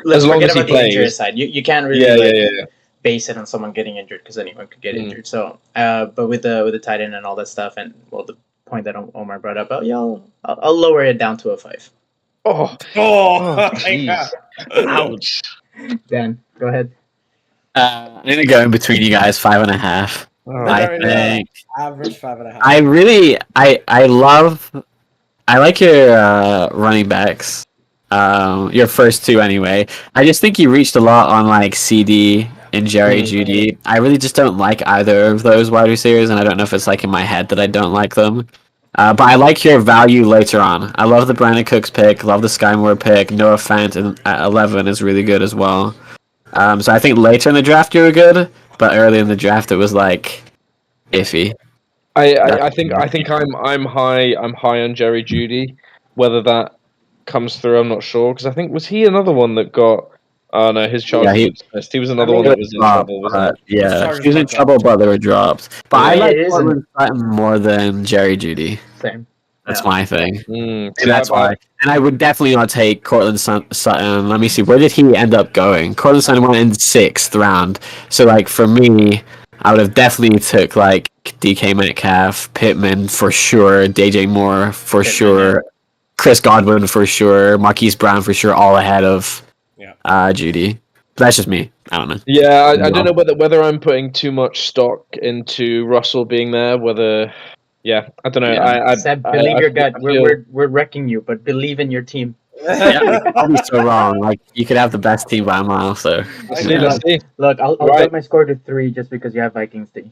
forget about the injury side. You can't really base it on someone getting injured because anyone could get injured. So, but with the tight end and all that stuff, and well, the point that Omar brought up, I'll lower it down to a 5. Oh, jeez. Ouch. Dan, go ahead. I'm gonna go in between you guys, 5.5. I think average 5.5. I like your running backs. Your first 2 anyway. I just think you reached a lot on like CD and Jerry Judy. I really just don't like either of those wide receivers, and I don't know if it's like in my head that I don't like them. But I like your value later on. I love the Brandon Cooks pick, love the Sky Moore pick. Noah Fant at 11 is really good as well. So I think later in the draft you were good, but early in the draft it was like iffy. I think I'm high on Jerry Judy. Whether that comes through, I'm not sure, because I think was he another one that got. Oh no, his charges. He was another one that was in trouble. Wasn't he was in trouble, but they were dropped. But I like Courtland Sutton more than Jerry Judy. Same. That's my thing. And that's why. And I would definitely not take Courtland Sutton. Let me see. Where did he end up going? Courtland Sutton went in 6th round. So, like, for me, I would have definitely took, like, DK Metcalf, Pittman for sure, DJ Moore for sure, Chris Godwin for sure, Marquise Brown for sure, all ahead of Judy. But that's just me. I don't know. Yeah, I don't know whether I'm putting too much stock into Russell being there, whether... Yeah, I don't know. Yeah, Seb, believe your gut. We're wrecking you, but believe in your team. I'll be so wrong. Like, you could have the best team by a mile. So let's see. Look, I'll drop my score to 3 just because you have Vikings team.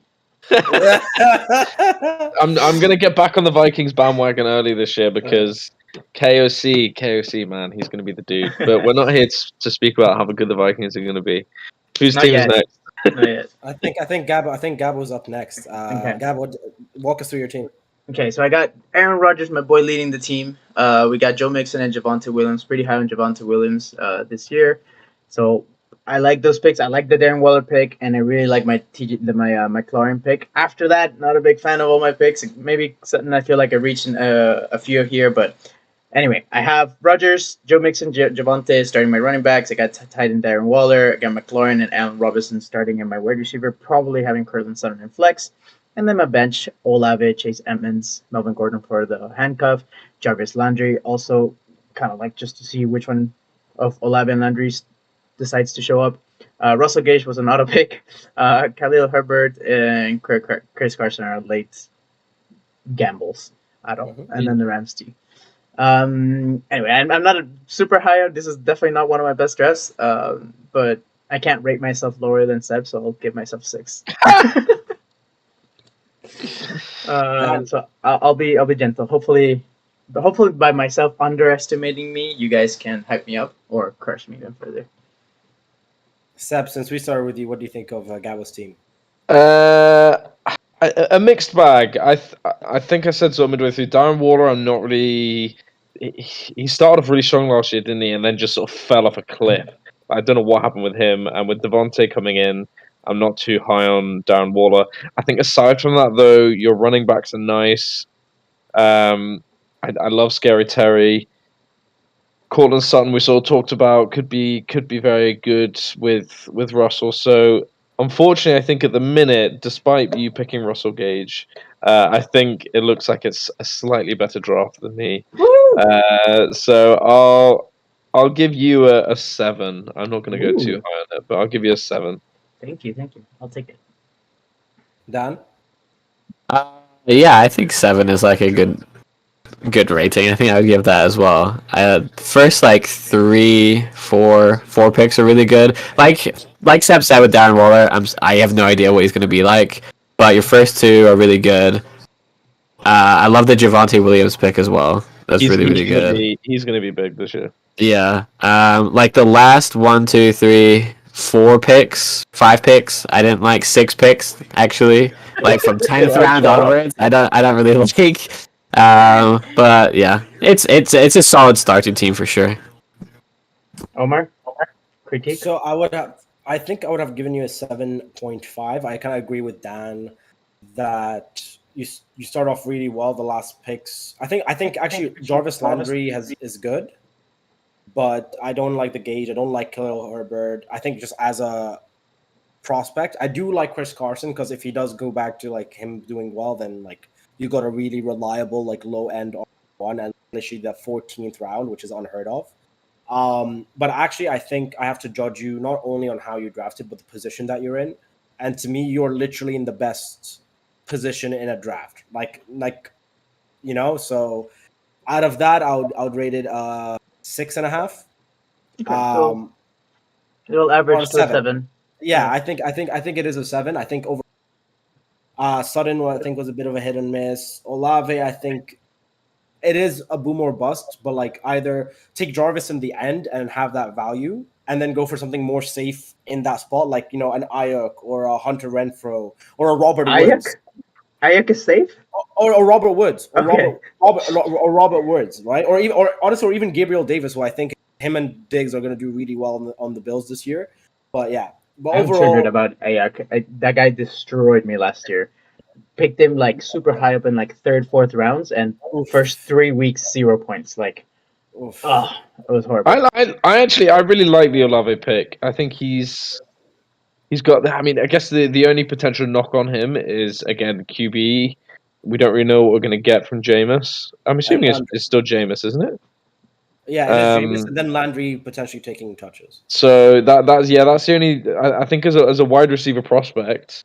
I'm gonna get back on the Vikings bandwagon early this year because KOC, man, he's gonna be the dude. But we're not here to speak about how good the Vikings are gonna be. Whose team is next? I think Gabbo's up next. Okay. Gabbo, walk us through your team. Okay, so I got Aaron Rodgers, my boy, leading the team. We got Joe Mixon and Javonte Williams. Pretty high on Javonte Williams this year. So I like those picks. I like the Darren Waller pick, and I really like my McLaurin pick. After that, not a big fan of all my picks. Maybe something I feel like I reached a few here, but anyway, I have Rodgers, Joe Mixon, Javonte starting my running backs. I got tight end Darren Waller. I got McLaurin and Allen Robinson starting in my wide receiver, probably having Courtland Sutton in flex. And then my bench, Olave, Chase Edmonds, Melvin Gordon for the handcuff, Jarvis Landry. Also, kind of like just to see which one of Olave and Landry decides to show up. Russell Gage was an auto pick. Khalil Herbert and Chris Carson are late gambles at all. Mm-hmm. And then the Rams team. Anyway, I'm not super high on. This is definitely not one of my best drafts. But I can't rate myself lower than Seb, so I'll give myself 6. So I'll be gentle. Hopefully by myself underestimating me, you guys can hype me up or crush me even further. Seb, since we started with you, what do you think of Gabbo's team? A mixed bag. I think I said so midway through. Darren Waller, I'm not really. He started off really strong last year, didn't he? And then just sort of fell off a cliff. I don't know what happened with him. And with Devontae coming in, I'm not too high on Darren Waller. I think aside from that, though, your running backs are nice. I love Scary Terry. Cortland Sutton, we sort of talked about, could be very good with Russell. So unfortunately, I think at the minute, despite you picking Russell Gage, I think it looks like it's a slightly better draft than me. So I'll give you a 7. I'm not going to go too high on it, but I'll give you a 7. Thank you. I'll take it. Dan? Yeah, I think 7 is like a good rating. I think I would give that as well. First like 4 picks are really good. Like Seb said with Darren Waller, I have no idea what he's going to be like, but your first 2 are really good. I love the Javonte Williams pick as well. That's really good. He's going to be big this year. Yeah. Like the last 1, 2, 3, 4 picks, 5 picks. I didn't like 6 picks actually. Like from 10th round onwards, I don't really like. But yeah, it's a solid starting team for sure. Omar, critique. So I think I would have given you a 7.5. I kind of agree with Dan that you start off really well. The last picks, I think actually Jarvis Landry is good, but I don't like the Gage. I don't like Khalil Herbert. I think just as a prospect, I do like Chris Carson because if he does go back to like him doing well, then like you got a really reliable like low end one and literally the 14th round, which is unheard of. But actually, I think I have to judge you not only on how you drafted, but the position that you're in. And to me, you're literally in the best position in a draft. Like so out of that, I would rate it 6.5. So it'll average to a 7. Yeah, I think it is a 7. I think over Sutton, I think, was a bit of a hit and miss. Olave, I think it is a boom or bust, but like either take Jarvis in the end and have that value, and then go for something more safe in that spot, like an Ayuk or a Hunter Renfro or a Robert Woods. Ayuk is safe, or Robert Woods, or okay. Robert Woods, right? Or even Gabriel Davis, who I think him and Diggs are going to do really well on the Bills this year. But yeah. But I'm overall, triggered about Ayuk. That guy destroyed me last year. Picked him like super high up in like 3rd, 4th rounds, and first 3 weeks 0 points. Like, it was horrible. I really like the Olave pick. I think he's got. I mean, I guess the only potential knock on him is again QB. We don't really know what we're going to get from Jameis. I'm assuming it's still Jameis, isn't it? Yeah, it is Jameis, and then Landry potentially taking touches. So that's the only. I think as a wide receiver prospect,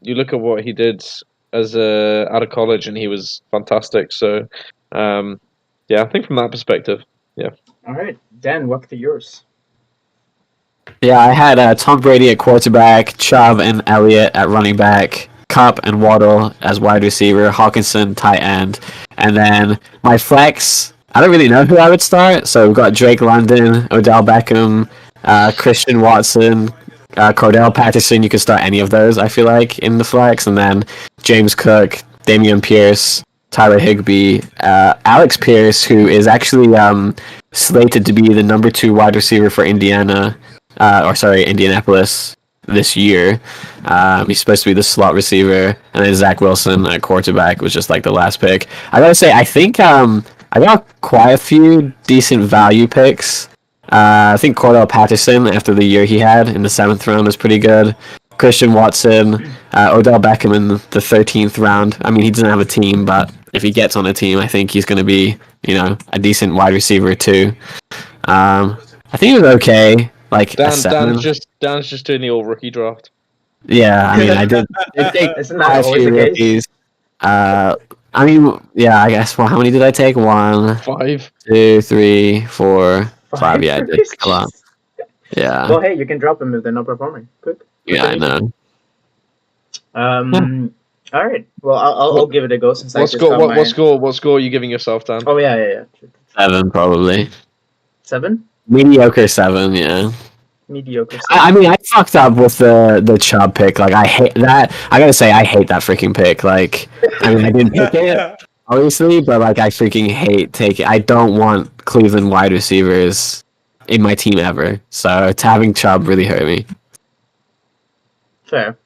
you look at what he did as out of college, and he was fantastic. So, I think from that perspective, yeah. All right, Dan, what's yours? Yeah, I had Tom Brady at quarterback, Chubb and Elliott at running back, Kupp and Waddle as wide receiver, Hawkinson tight end, and then my flex. I don't really know who I would start, so we've got Drake London, Odell Beckham, Christian Watson, Cordell Patterson. You could start any of those, I feel like, in the flex, and then James Cook, Damian Pierce, Tyler Higbee, Alex Pierce, who is actually slated to be the number 2 wide receiver for Indianapolis this year. He's supposed to be the slot receiver, and then Zach Wilson at quarterback was just like the last pick. I gotta say, I think I got quite a few decent value picks. I think Cordell Patterson, after the year he had in the 7th round, was pretty good. Christian Watson, Odell Beckham in the 13th round. I mean, he doesn't have a team, but if he gets on a team, I think he's going to be, a decent wide receiver too. I think it was okay. Like Dan's just doing the all rookie draft. Yeah, I mean, I did take Isn't that always the case? I mean, yeah, I guess. Well, how many did I take? 1, 5, 2, 3, 4, 5. Yeah, I did a lot. Yeah. Well, hey, you can drop them if they're not performing. Good. Yeah, I know. All right. Well, I'll give it a go since what score are you giving yourself, Dan? Oh yeah. 7 probably. 7. Mediocre 7. Yeah. Mediocre 7. I mean, I fucked up with the Chubb pick. Like, I hate that. I gotta say, I hate that freaking pick. Like, I mean, I didn't pick it, obviously, but like, I freaking hate taking. I don't want Cleveland wide receivers in my team ever. So having Chubb really hurt me. Fair.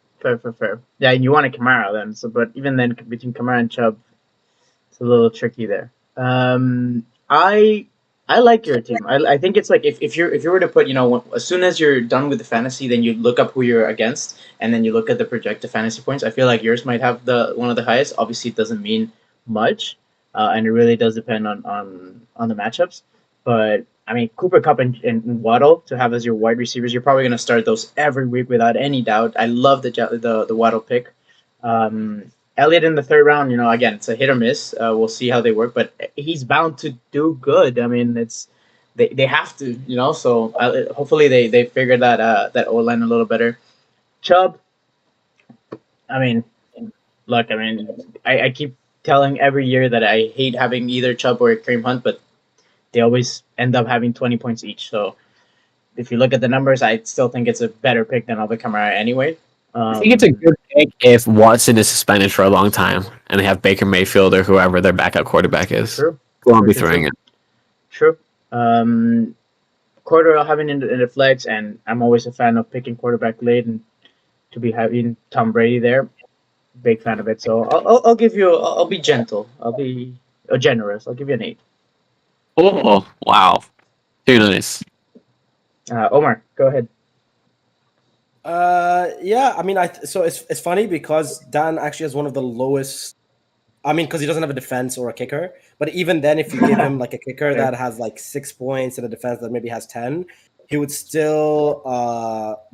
Yeah, and you want a Kamara then. So, but even then, between Kamara and Chubb, it's a little tricky there. I like your team. I think it's like if you were to put, as soon as you're done with the fantasy, then you look up who you're against, and then you look at the projected fantasy points. I feel like yours might have one of the highest. Obviously, it doesn't mean much, and it really does depend on the matchups. But I mean, Cooper Cup and Waddle to have as your wide receivers, you're probably going to start those every week without any doubt. I love the Waddle pick. Elliott in the third round, again, it's a hit or miss. We'll see how they work, but he's bound to do good. I mean, they have to, So hopefully they figure that O line a little better. Chubb, I mean, look, I keep telling every year that I hate having either Chubb or Kareem Hunt, but they always end up having 20 points each. So if you look at the numbers, I still think it's a better pick than Alvin Kamara anyway. I think it's a good pick if Watson is suspended for a long time and they have Baker Mayfield or whoever their backup quarterback is. True. Who won't be throwing it. True. Quarter I'll have in the flex, and I'm always a fan of picking quarterback late and to be having Tom Brady there. Big fan of it. So I'll give you. I'll be gentle. I'll be generous. I'll give you an 8. Oh, wow. Too nice. Omar, go ahead. Yeah, I mean, so it's funny because Dan actually has one of the lowest. I mean, because he doesn't have a defense or a kicker. But even then, if you give him like a kicker that has like 6 points and a defense that maybe has 10, he would still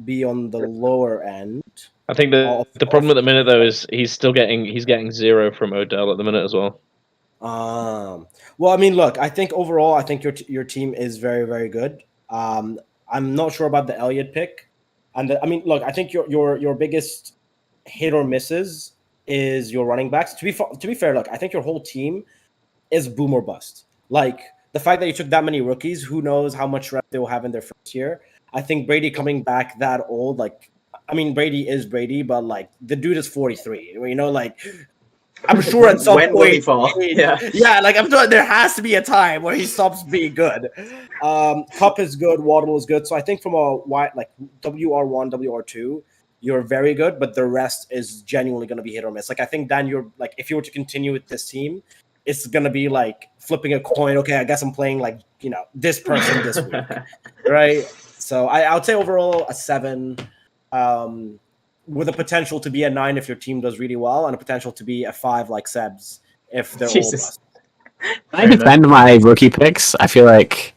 be on the lower end. I think the problem at the minute though is he's getting 0 from Odell at the minute as well. Well, I mean, look, I think overall, I think your team is very, very good. I'm not sure about the Elliott pick, and I mean, look, I think your biggest hit or misses is your running backs. To be fair, look, I think your whole team is boom or bust. Like the fact that you took that many rookies, who knows how much rep they will have in their first year. I think Brady coming back that old, like, I mean, Brady is Brady, but like the dude is 43. Like. I'm sure at some when point, will he fall? Yeah, like I'm sure there has to be a time where he stops being good. Cup is good, Waddle is good. So I think from a wide like WR1, WR2, you're very good, but the rest is genuinely going to be hit or miss. Like I think Dan, you're like if you were to continue with this team, it's going to be like flipping a coin. Okay, I guess I'm playing like this person this week, right? So I would say overall a 7. With a potential to be a 9 if your team does really well, and a potential to be a 5 like Seb's if they're all bust. I defend my rookie picks. I feel like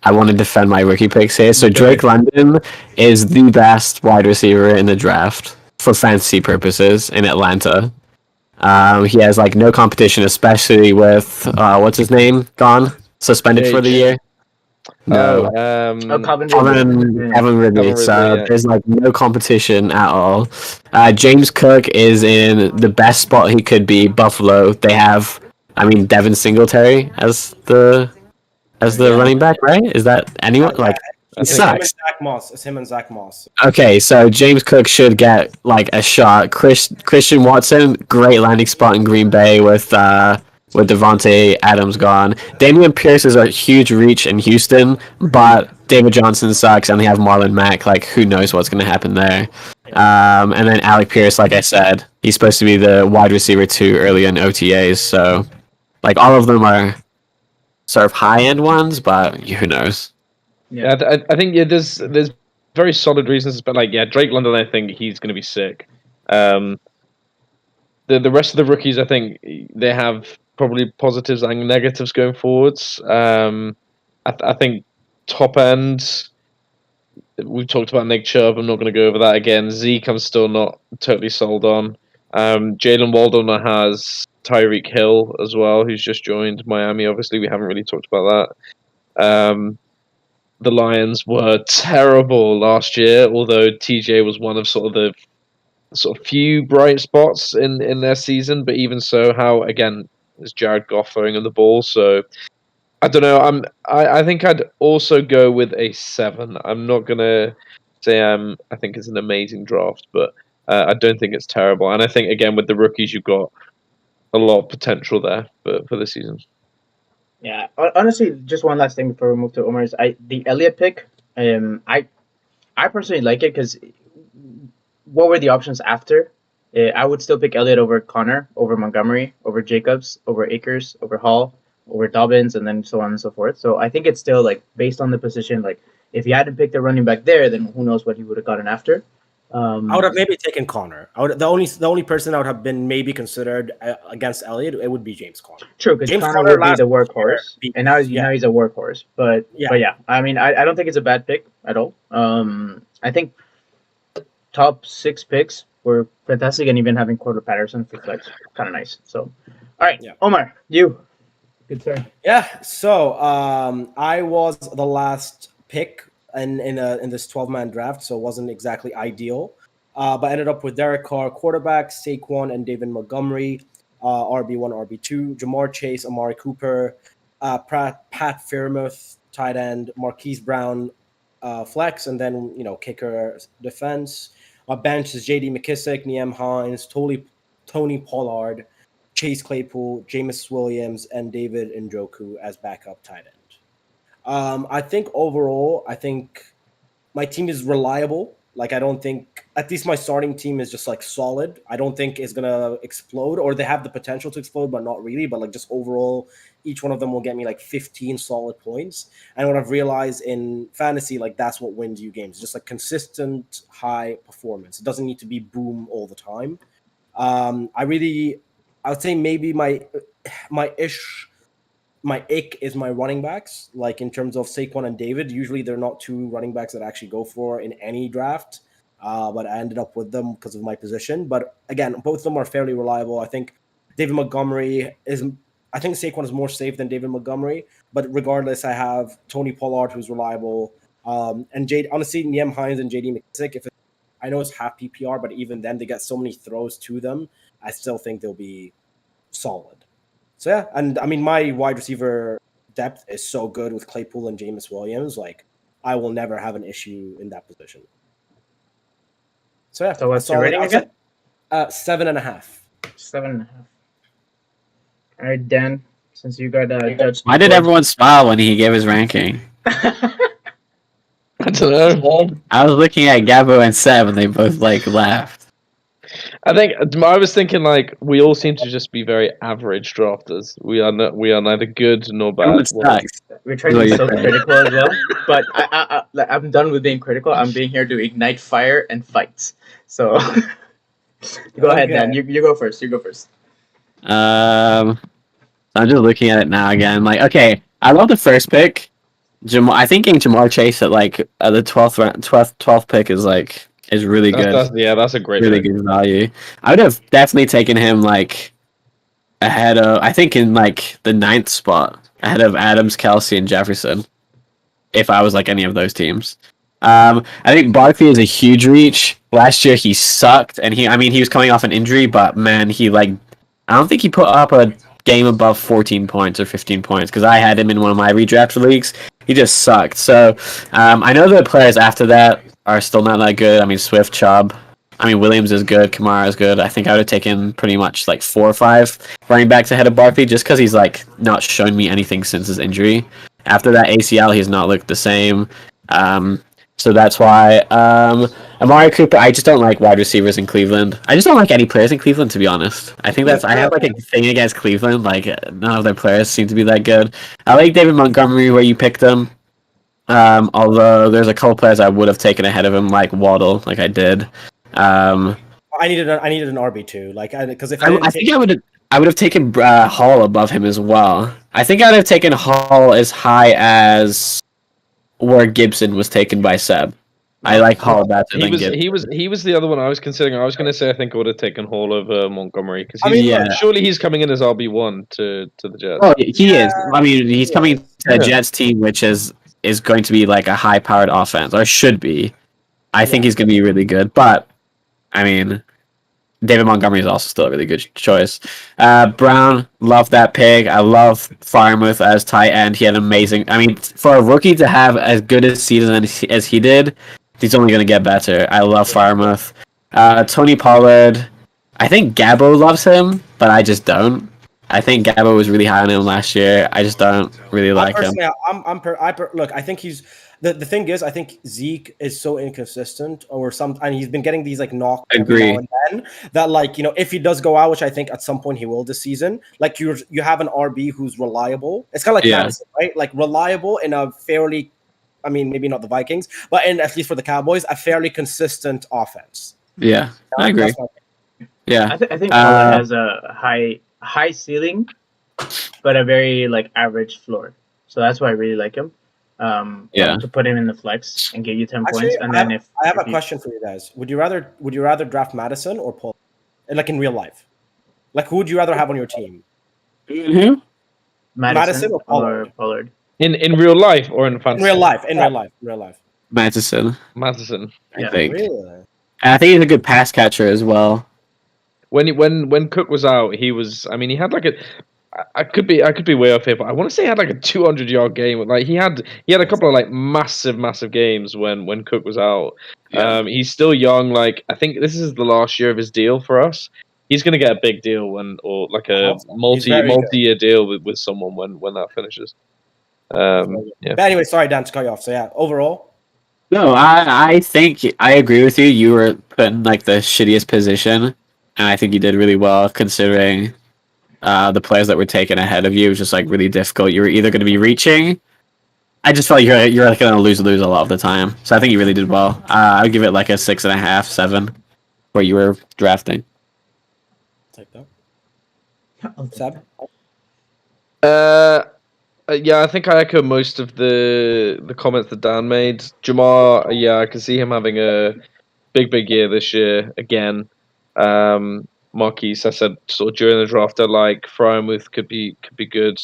I want to defend my rookie picks here. So Drake London is the best wide receiver in the draft for fantasy purposes in Atlanta. He has like no competition, especially with what's his name gone suspended for the year. No, Kevin Ridley. So there's like no competition at all. James Cook is in the best spot he could be. Buffalo. They have, Devin Singletary as the running back, right? Is that anyone? Like, he sucks. It's him and Zach Moss. Okay, so James Cook should get like a shot. Christian Watson, great landing spot in Green Bay with Devontae Adams gone. Damian Pierce is a huge reach in Houston, but David Johnson sucks, and they have Marlon Mack. Like, who knows what's going to happen there? And then Alec Pierce, like I said, he's supposed to be the wide receiver 2 early in OTAs. So, like, all of them are sort of high-end ones, but who knows? Yeah, I think there's very solid reasons, but like Drake London, I think he's going to be sick. The rest of the rookies, I think they have probably positives and negatives going forwards. I think top end, we've talked about Nick Chubb. I'm not going to go over that again. Zeke, I'm still not totally sold on. Jalen Waldon has Tyreek Hill as well, who's just joined Miami. Obviously, we haven't really talked about that. The Lions were terrible last year, although TJ was one of sort of few bright spots in their season. But even so, how again is Jared Goff throwing on the ball? So I don't know. I think I'd also go with a 7. I'm not gonna say I think it's an amazing draft, but I don't think it's terrible. And I think again with the rookies, you've got a lot of potential there for the season. Yeah, honestly, just one last thing before we move to Omar's. The Elliott pick. I personally like it because what were the options after? I would still pick Elliott over Connor, over Montgomery, over Jacobs, over Akers, over Hall, over Dobbins, and then so on and so forth. So I think it's still like based on the position. Like if he hadn't picked a running back there, then who knows what he would have gotten after. I would have maybe taken Connor. The only person I would have been maybe considered against Elliott, it would be James Conner. True, because James Connor Conner would be last the workhorse, year, and now yeah. now he's a workhorse. But yeah, I mean, I don't think it's a bad pick at all. I think top 6 picks were fantastic, and even having Cordell Patterson for flex, kind of nice. So, all right, Yeah. Omar, you, good sir. Yeah. So I was the last pick in this 12-man draft, so it wasn't exactly ideal. But ended up with Derek Carr, quarterback, Saquon, and David Montgomery, RB1, RB2, Jamar Chase, Amari Cooper, Pat Fairmouth, tight end, Marquise Brown, flex, and then kicker, defense. My bench is J.D. McKissick, Nyheim Hines, Tony Pollard, Chase Claypool, Jameis Williams, and David Njoku as backup tight end. I think overall, my team is reliable. Like, I don't think, at least my starting team is just like solid. I don't think it's gonna explode, or they have the potential to explode, but not really. But like, just overall, each one of them will get me like 15 solid points. And what I've realized in fantasy, like that's what wins you games, just like consistent high performance. It doesn't need to be boom all the time. I would say maybe my ick is my running backs. Like in terms of Saquon and David, usually they're not two running backs that I actually go for in any draft. But I ended up with them because of my position. But again, both of them are fairly reliable. I think David Montgomery I think Saquon is more safe than David Montgomery. But regardless, I have Tony Pollard, who's reliable. And honestly, Nyheim Hines and JD McKissick, I know it's half PPR, but even then they get so many throws to them. I still think they'll be solid. So yeah, and I mean my wide receiver depth is so good with Claypool and Jameis Williams. Like I will never have an issue in that position. So yeah. So what's your rating again? 7.5. 7.5. All right, Dan. Since you got judged. Why did everyone smile when he gave his ranking? I don't know. I was looking at Gabo and Seb, and they both like laughed. I was thinking like we all seem to just be very average drafters. We are neither good nor Everyone bad. sucks. We're trying to be so critical as well, but I'm done with being critical. I'm being here to ignite fire and fights. So go ahead, Dan. You go first. You go first. I'm just looking at it now again. Like, okay, I love the first pick. I think getting Jamar Chase at like the 12th pick is really good. That's a great really pick. good value. I would have definitely taken him like ahead of, I think in like the 9th spot, ahead of Adams, Kelsey, and Jefferson, if I was like any of those teams. I think Barkley is a huge reach. Last year he sucked, and he was coming off an injury, but man, I don't think he put up a game above 14 points or 15 points, because I had him in one of my redraft leagues. He just sucked. So I know the players after that are still not that good. I mean, Swift, Chubb. I mean, Williams is good. Kamara is good. I think I would have taken pretty much like 4 or 5 running backs ahead of Barkley, just because he's like not shown me anything since his injury. After that ACL, he's not looked the same. So that's why. Amari Cooper, I just don't like wide receivers in Cleveland. I just don't like any players in Cleveland, to be honest. I think I have like a thing against Cleveland. Like, none of their players seem to be that good. I like David Montgomery where you picked him. Although there's a couple players I would have taken ahead of him, like Waddle, like I did. I needed an RB2, like because if I think I would have taken Hall above him as well. I think I would have taken Hall as high as where Gibson was taken by Seb. I like Hall better than Gibson. He was the other one I was considering. I was going to say I think I would have taken Hall over Montgomery, because surely he's coming in as RB1 to the Jets. Oh, he is. I mean, he's coming to a Jets team which is going to be like a high-powered offense, or should be. I think he's going to be really good, but I mean, David Montgomery is also still a really good choice. Brown, love that pick. I love Freiermuth as tight end. He had amazing. I mean, for a rookie to have as good a season as he did, he's only going to get better. I love Freiermuth. Tony Pollard, I think Gabo loves him, but I just don't. I think Gabo was really high on him last year. I just don't really like him. Look, I think he's the thing is, I think Zeke is so inconsistent, and he's been getting these like knocks every now and then that, like, you know, if he does go out, which I think at some point he will this season, like you have an RB who's reliable. It's kind of like Madison, right? Like reliable in a fairly, I mean, maybe not the Vikings, but at least for the Cowboys, a fairly consistent offense. Yeah, I agree. Yeah, I think Pollard has a high ceiling, but a very like average floor. So that's why I really like him. To put him in the flex and give you 10 points, and then I have a question for you guys. Would you rather draft Madison or Pollard? Like in real life, like who would you rather have on your team? Mm-hmm. Madison or Pollard? In real life or in fantasy? In real life. Madison. I think. Really? And I think he's a good pass catcher as well. When Cook was out, he was. I mean, he had like a. I could be way off here, but I want to say he had like a 200-yard game. Like he had a couple of like massive games when Cook was out. Yeah. He's still young. Like I think this is the last year of his deal for us. He's going to get a big deal or like a multi-year deal with someone when that finishes. Yeah. But anyway, sorry, Dan, to cut you off. So yeah, overall. No, I think I agree with you. You were put in like the shittiest position, and I think you did really well considering the players that were taken ahead of you. It was just like really difficult. You were either going to be reaching. I just felt you're like going to lose a lot of the time. So I think you really did well. I'd give it like a 6.5, 7, where you were drafting. Take that. Seb? Yeah, I think I echo most of the comments that Dan made. Jamar, yeah, I can see him having a big year this year again. Marquise, I said sort of during the draft, I like Fryermuth could be good.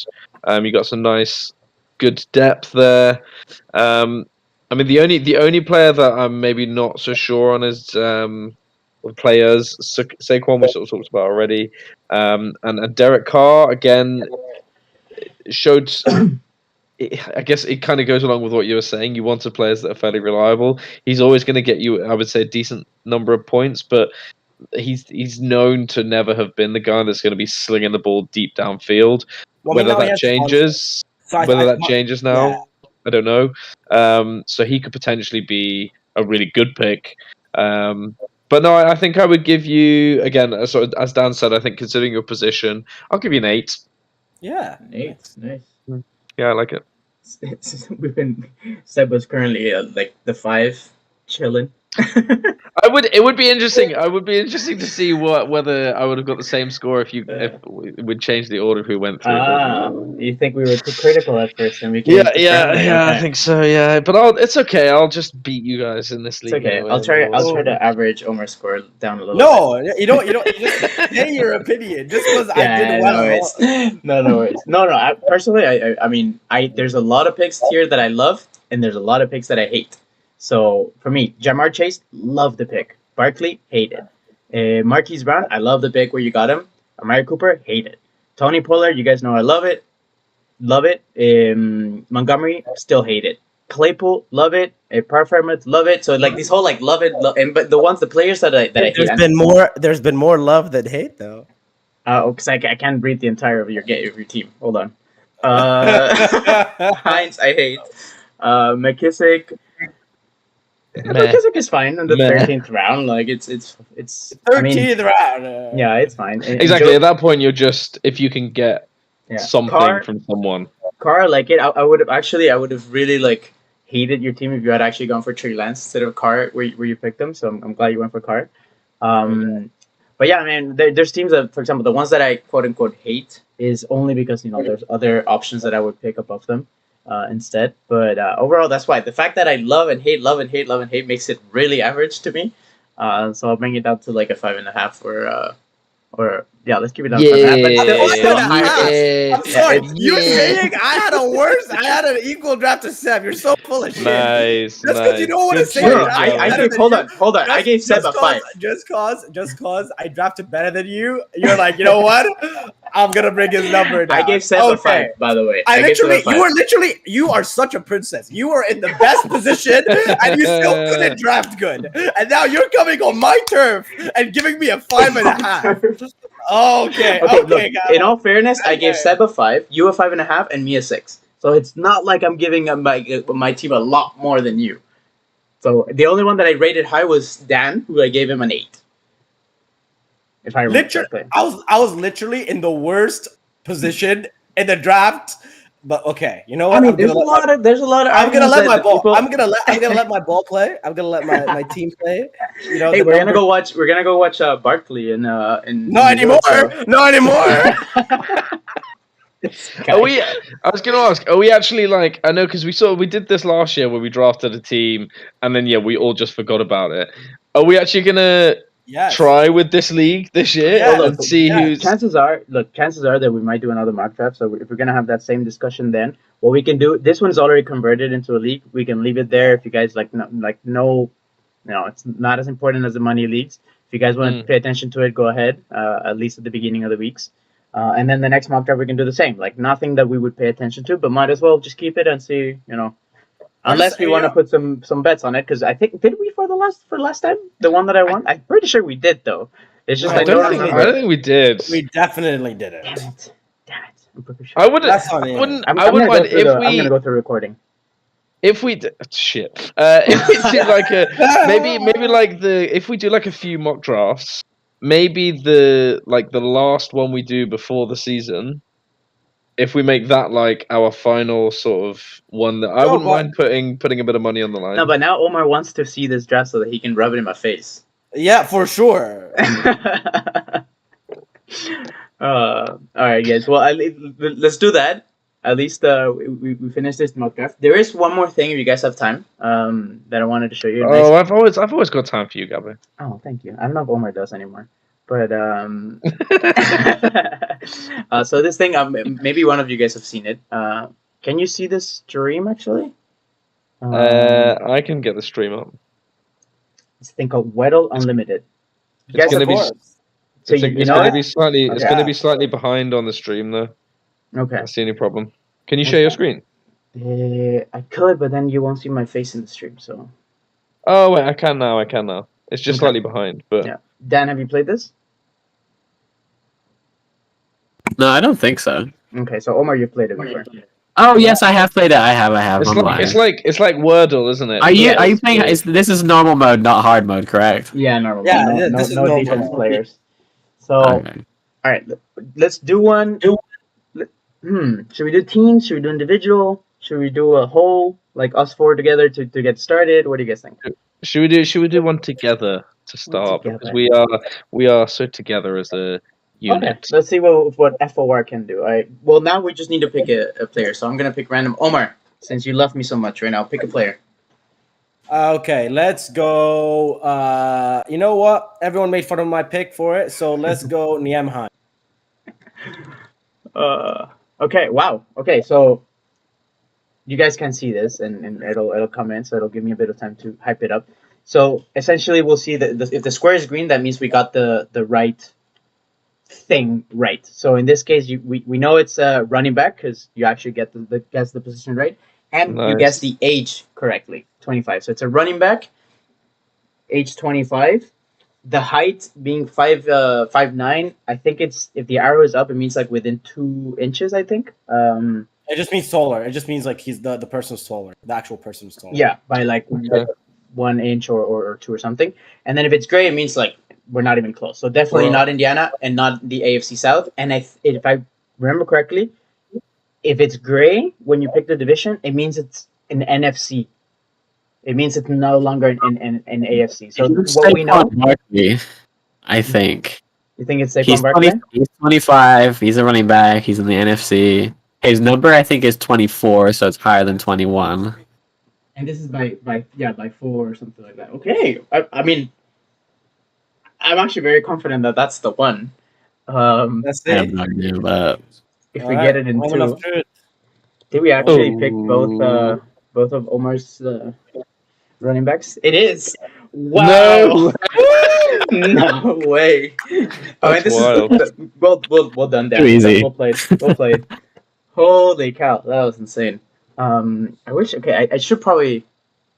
You got some nice, good depth there. I mean, the only player that I'm maybe not so sure on is players. Saquon we sort of talked about already, and Derek Carr again showed. I guess it kind of goes along with what you were saying. You wanted players that are fairly reliable. He's always going to get you, I would say, a decent number of points, but he's known to never have been the guy that's going to be slinging the ball deep downfield. Whether that changes, changes now, I don't know. So he could potentially be a really good pick. But no, I think I would give you, again, sort of, as Dan said, I think considering your position, I'll give you an 8. Yeah, 8, nice. Yeah, I like it. Seb was currently like the 5, chilling. It would be interesting. I would be interesting to see whether I would have got the same score if we'd change the order if we went through. You think we were too critical at first, and we yeah, I think so. Yeah, but it's okay. I'll just beat you guys in this league. It's okay. Anyway. I'll try to average Omar's score down a little. No, you don't. You just say your opinion. Just because I did well. No worries. No. Personally, I mean, there's a lot of picks here that I love, and there's a lot of picks that I hate. So for me, Jamar Chase, love the pick. Barkley, hate it. Marquise Brown, I love the pick where you got him. Amari Cooper, hate it. Tony Pollard, you guys know I love it. Montgomery, still hate it. Claypool, love it. Parfirmouth, love it. So like this whole like love it, but the players that I hate. There's been more love than hate though. Because I can't read the entire of your team. Hold on. Hines, I hate. McKissick. McKissick is fine in the 13th round. Like it's 13th round. Yeah, it's fine. Exactly. At that point, you're just if you can get something from someone. Carr, I like it. I would have really like hated your team if you had actually gone for Trey Lance instead of Carr where you picked them. So I'm glad you went for Carr. But yeah, I mean, there's teams that, for example, the ones that I quote unquote hate is only because there's other options that I would pick above them. Instead, but overall, that's why the fact that I love and hate makes it really average to me. So I'll bring it down to like a 5.5 or let's keep it down. I'm sorry, you're saying I had an equal draft to Seb. You're so full of shit. Nice. Just because you don't want to say it. Hold on. I gave Seb a 5. Just cause I drafted better than you. You're like, you know what? I'm gonna bring his number down. I gave Seb a 5, by the way. You are such a princess. You are in the best position, and you still couldn't draft good. And now you're coming on my turf and giving me a 5.5. Okay, look, in all fairness, I gave Seb a 5, you a 5.5, and me a 6. So it's not like I'm giving my team a lot more than you. So the only one that I rated high was Dan, who I gave him an 8. If I remember correctly. I was literally in the worst position in the draft. But okay, you know what? I mean, there's a lot of. I'm gonna let my ball. I'm gonna let my ball play. I'm gonna let my team play. You know, hey, we're gonna go watch Barkley in Not anymore. Not anymore. Are we? I was going to ask. Are we actually like? I know because we did this last year where we drafted a team and then we all just forgot about it. Are we actually gonna try with this league this year and see who's? Chances are that we might do another mock draft. So if we're gonna have that same discussion, then what we can do. This one's already converted into a league. We can leave it there if you guys no, it's not as important as the money leagues. If you guys want to pay attention to it, go ahead. At least at the beginning of the weeks. And then the next mock draft we can do the same. Like nothing that we would pay attention to, but might as well just keep it and see, unless we want to put some bets on it. Because I think did we for last time the one that I won? I'm pretty sure we did though. It's just I don't think we did. We definitely did it. Damn it! I'm pretty sure. I wouldn't mind if I'm gonna go through recording. If we shit. If we do like a maybe like if we do like a few mock drafts. Maybe the last one we do before the season, if we make that like our final sort of one, that I wouldn't mind putting a bit of money on the line. No, but now Omar wants to see this draft so that he can rub it in my face. Yeah, for sure. All right, guys. Well, let's do that. At least we finished this mock draft. There is one more thing if you guys have time that I wanted to show you. Oh, I've always got time for you, Gabby. Oh, thank you. I don't know if Omar does anymore, but so this thing maybe one of you guys have seen it. Can you see this stream actually? I can get the stream up. This thing called Weddle Unlimited. It's going to be. So it's going to be slightly. It's going to be slightly behind on the stream though. Okay. That's the only problem. Can you share your screen? I could, but then you won't see my face in the stream. So. Oh wait, I can now. It's just slightly behind, but. Yeah. Dan, have you played this? No, I don't think so. Okay, so Omar, you've played it before. Oh yes, I have played it. I have. It's like Wordle, isn't it? Are you playing? This is normal mode, not hard mode, correct? Yeah, normal. Yeah, no defense players. So, all right, let's do one. Should we do teams? Should we do individual? Should we do a whole, like us four together to get started? What do you guys think? Should we do one together to start? Because we are so together as a unit. Okay. Let's see what FOR can do. Well, now we just need to pick a player. So I'm gonna pick random. Omar, since you love me so much right now, pick a player. Okay, let's go. You know what? Everyone made fun of my pick for it, so let's go Niamhan. Okay. Wow. Okay. So you guys can see this, and it'll come in, so it'll give me a bit of time to hype it up. So essentially, we'll see that if the square is green, that means we got the right thing right. So in this case, we know it's running back because you actually guess the position right, and you guess the age correctly, 25. So it's a running back, age 25. The height being 5'9". I think it's if the arrow is up, it means like within 2 inches. I think. It just means taller. It just means like he's the person's taller. The actual person's taller. Yeah, by like 1 inch or 2 or something. And then if it's gray, it means like we're not even close. So definitely not Indiana and not the AFC South. And if I remember correctly, if it's gray when you pick the division, it means it's an NFC. It means it's no longer an AFC. So what we know, Barkley, I think. You think it's Saquon Barkley? He's 25. He's a running back. He's in the NFC. His number, I think, is 24, so it's higher than 21. And this is by 4 or something like that. Okay, I mean, I'm actually very confident that that's the one. That's I it. have no idea, but If we get it in 2, did we actually pick both of Omar's running backs? It is. Wow. No. No way. That's wild. Well done, Dan. Too easy. Well played. Well played. Holy cow, that was insane. I wish. Okay, I should probably.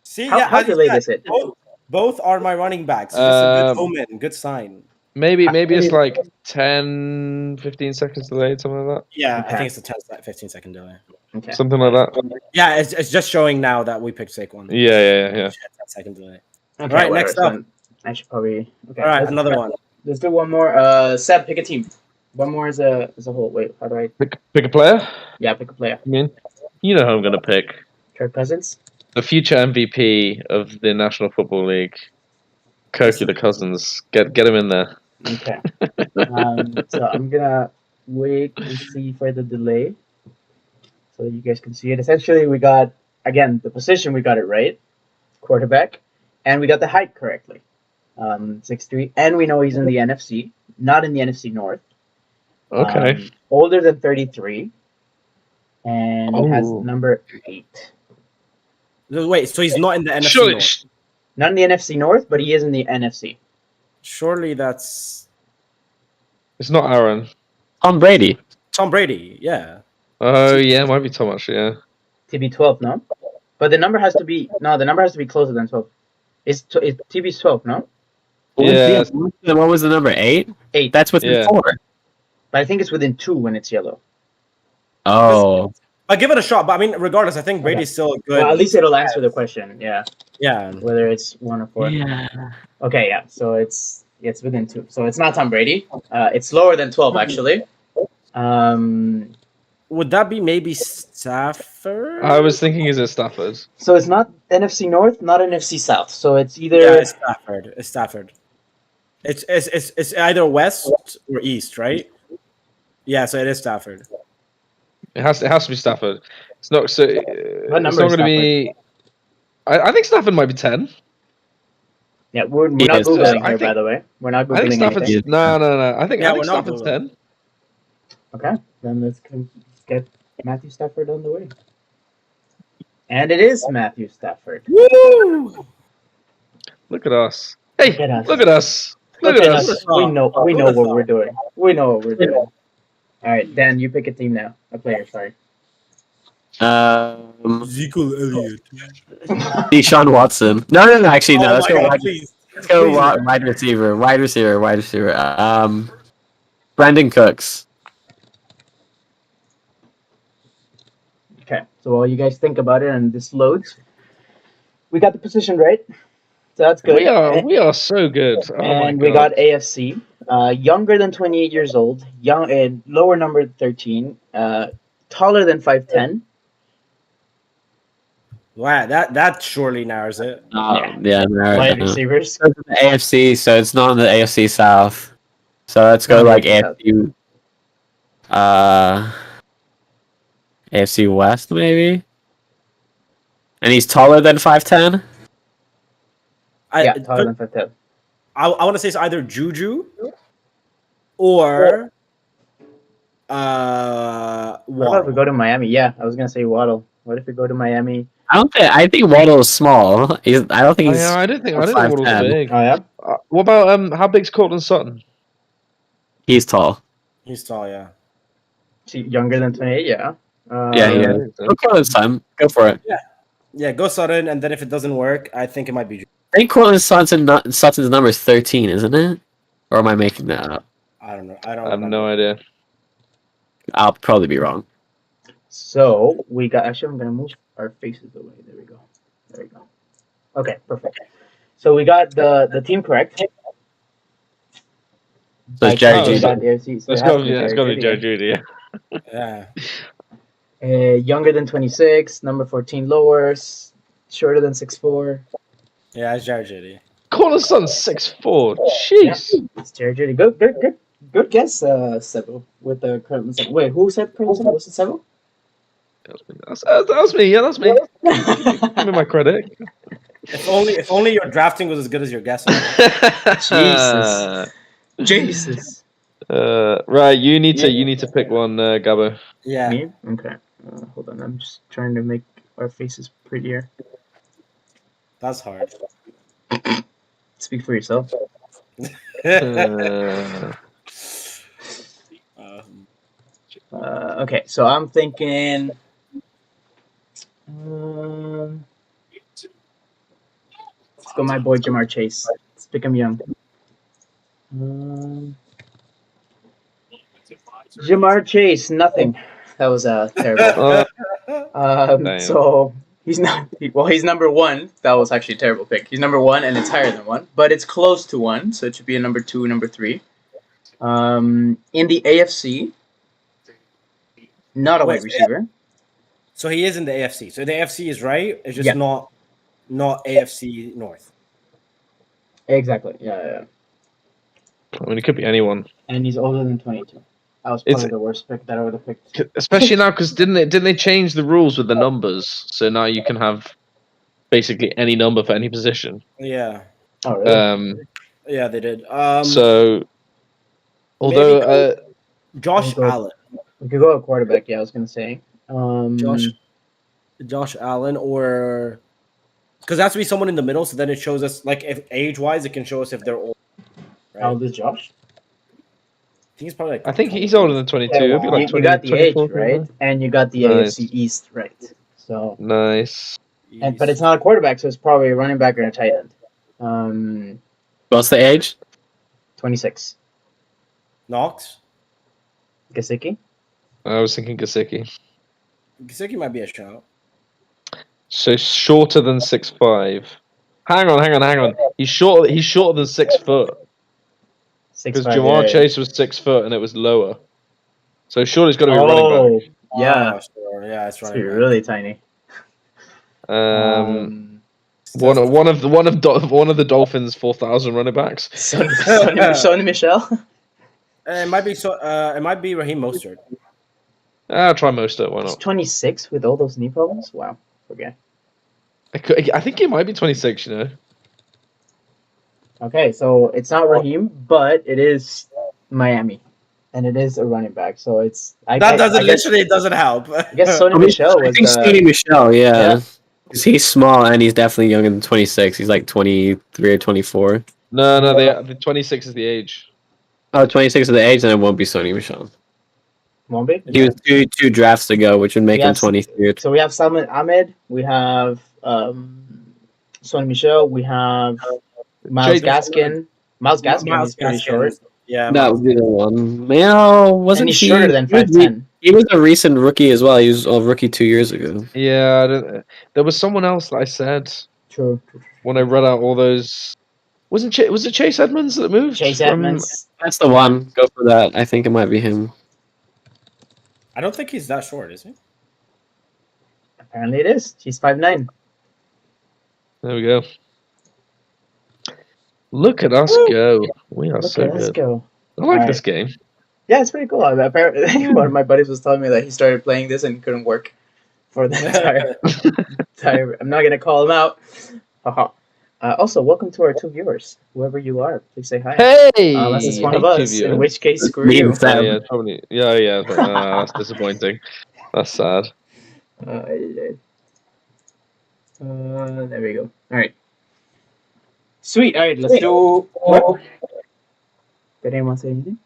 See, How as you delayed said, is it? both are my running backs. It's just a good Um, omen, good sign. Maybe it's like 10, 15 seconds delayed, something like Yeah, Okay. I think it's a 15-second delay. Okay. that. Something like that. Yeah, it's just showing now that we picked Saquon. Yeah. 10-second delay. Okay, All right, whatever, next up. so I should probably. Okay. All right, let's- another one. Let's do one more. Seb, pick a team. One more as a whole. Wait, how do I? Pick a player. Yeah, pick a player. I mean, you know who I'm gonna pick. Kirk Cousins. The future MVP of the National Football League, Kirky the Cousins. Get him in there. Okay. So I'm gonna wait and see for the delay, so you guys can see it. Essentially, we got again the position. We got it right, quarterback, and we got the height correctly. 6'3", and we know he's in the NFC, not in the NFC North. Okay. Older than 33, and has Oh. number 8. Wait, so he's not in the NFC Surely, North. Not in the NFC North, but he is in the NFC. Surely that's it's not Aaron. Tom Brady. Tom Brady. Yeah. Oh yeah, it might be Tom actually. Yeah. TB12, no? But the number has to be closer than 12. It's TB's 12, no? Yeah. What was the number? 8? 8. That's within Yeah. 4. But I think it's within 2 when it's yellow. Oh. I give it a shot, but I mean, regardless, I think Brady's still a good. Well, at least it'll answer the question. Yeah, Yeah. whether it's 1 or 4. Yeah. Okay, yeah. So it's within 2. So it's not Tom Brady. It's lower than 12 actually. Would that be maybe Stafford? I was thinking, is it Stafford? So it's not NFC North, not NFC South. So it's either Yeah, it's Stafford. It's Stafford. It's either West or East, right? Yeah, so it is Stafford. It has to be Stafford. It's not so. What It's number not is going to be. I think Stafford might be 10. yeah. We're not Yes. googling I here, by think- the way. We're not I think googling Stafford's anything. no. I think Yeah, we're not Stafford's Googling. 10. Okay, then let's get Matthew Stafford on the way. And it is Matthew Stafford. Woo! Look at us. Hey, Look at us. look at us. Look Look at at us. us. We know what we're doing. We know what we're doing. All right, Dan, you pick a team now. A player, sorry. Ezekiel Elliott. Deshaun Watson. No. Actually, no. Oh Let's my go. God, Wide, please. let's go Please. wide receiver. Brandon Cooks. Okay, so while you guys think about it and this loads, we got the position right. So that's good. We are so good. Oh my And we God. got AFC. Younger than 28 years old. Lower number 13. Taller than 5'10. Wow, that surely narrows it. Yeah. Wide receivers. AFC, so it's not in the AFC South. So let's go Not like AFC AFC. AFC West, maybe. And he's taller than 5'10". Yeah, taller than 5'10. I want to say it's either Juju or What if we Waddle. go to Miami? Yeah, I was gonna say Waddle. What if we go to Miami? I think Waddle is small. I don't think he's. I don't think Waddle's 5'10". big. Oh yeah. What about how big's Cortland Sutton? He's tall. He's tall, yeah. Younger than 28. Yeah. Yeah, he is. So. Go for it, son. Go for it. Yeah, go Sutton, and then if it doesn't work, I think it might be Juju. I think Cortland Sutton's number is 13, isn't it? Or am I making that up? I don't know. I have no idea. I'll probably be wrong. So we got. Actually, I'm gonna move our faces away. There we go. There we go. Okay, perfect. So we got the team correct. So it's Jerry we Judy. got the AFC, so Let's it has go. to be Yeah, let's go to Joe Judy. Judy. Yeah. Younger than 26, number 14 lower, shorter than 6'4". Yeah, it's Jared Judy. Cortland Sutton's 6'4". Jeez. It's Jared Judy. Good guess, Sebo, with the Cortland Sutton. Wait, who said Cortland Sutton? Was it Sebo? That was me. Yeah, that's me. Give me my credit. If only your drafting was as good as your guessing. Jesus. Jesus. Right, you need to pick one, Gabo. Yeah. Me? Okay. Hold on. I'm just trying to make our faces prettier. That's hard. Speak for yourself. Um, Okay, so I'm thinking. Let's go, my boy Jamar Chase. Let's pick him young. Jamar Chase, nothing. That was terrible. Damn. So he's not. Well, he's number one. That was actually a terrible pick. He's number one, and it's higher than one, but it's close to one, so it should be a number two, number three. In the AFC, not a wide receiver. so he is in the AFC. So the AFC is right. It's just Yeah. not AFC North. Exactly. Yeah. I mean, it could be anyone, And he's older than 22. That was probably the worst pick that I would have picked. especially now because didn't they change the rules with the numbers? So now you can have basically any number for any position. Yeah. Oh, really? Yeah, they did. So, although Josh Go. Allen. We could go a quarterback. Yeah, I was gonna say. Josh Allen, or because that's to be someone in the middle. So then it shows us, like, if age-wise, it can show us if they're old. Right? How old is Josh? I think he's probably like. I think he's older than 22. It'd be like you got the 24, age right, and you got the Nice. AFC East right. So, Nice. but it's not a quarterback, so it's probably a running back or a tight end. What's the age? 26. Knox. Gasicki. I was thinking Gasicki. Gesicki might be a shout. So shorter than 6'5". Hang on. He's shorter than 6 foot. Because 6'5", Jamar yeah. Chase was 6 foot and it was lower. So surely's got to be running back. Yeah. Oh, sure. Yeah, it's It's running back. really tiny. One of the Dolphins 4,000 running backs. Sonny Michel. It might be It might be Raheem Mostert. I'll try Mostert. Why He's not? 26 with all those knee problems. Wow. Okay. I think he might be 26. You know. Okay, so it's not Raheem, but it is Miami, and it is a running back. So it's It doesn't help. I guess Sonny Michel I was. think Sonny Michel, yeah. Because he's small and he's definitely younger than 26. He's like 23 or 24. No, the 26 is the age. Oh, 26 is the age, then it won't be Sonny Michel. Won't be. He was two drafts ago, which would make him Yes. 23. So we have Salman Ahmed, we have Sonny Michel, we have Miles Gaskin. Miles Gaskin is pretty short. Yeah, That would be the one. Man, wasn't And he's he shorter than 5'10". He was a recent rookie as well. He was a rookie 2 years ago. Yeah, there was someone else that I said True. when I read out all those. Was it Chase Edmonds that moved? Chase from- Edmonds. That's the one. Go for that. I think it might be him. I don't think he's that short, is he? Apparently it is. He's 5'9". There we go. Look at us go. We are so Let's good. go. I like All this game. Yeah, it's pretty cool. Apparently, one of my buddies was telling me that he started playing this and couldn't work for the entire. I'm not gonna call him out. Haha. Also, welcome to our two viewers. Whoever you are, please say hi. Hey! Unless it's one of Hey, us, Tuvio. in which case, screw Me you. and Sam. Yeah, totally. Yeah. That's disappointing. That's sad. There we go. All right. Sweet. All right, let's do. What? Did anyone say anything?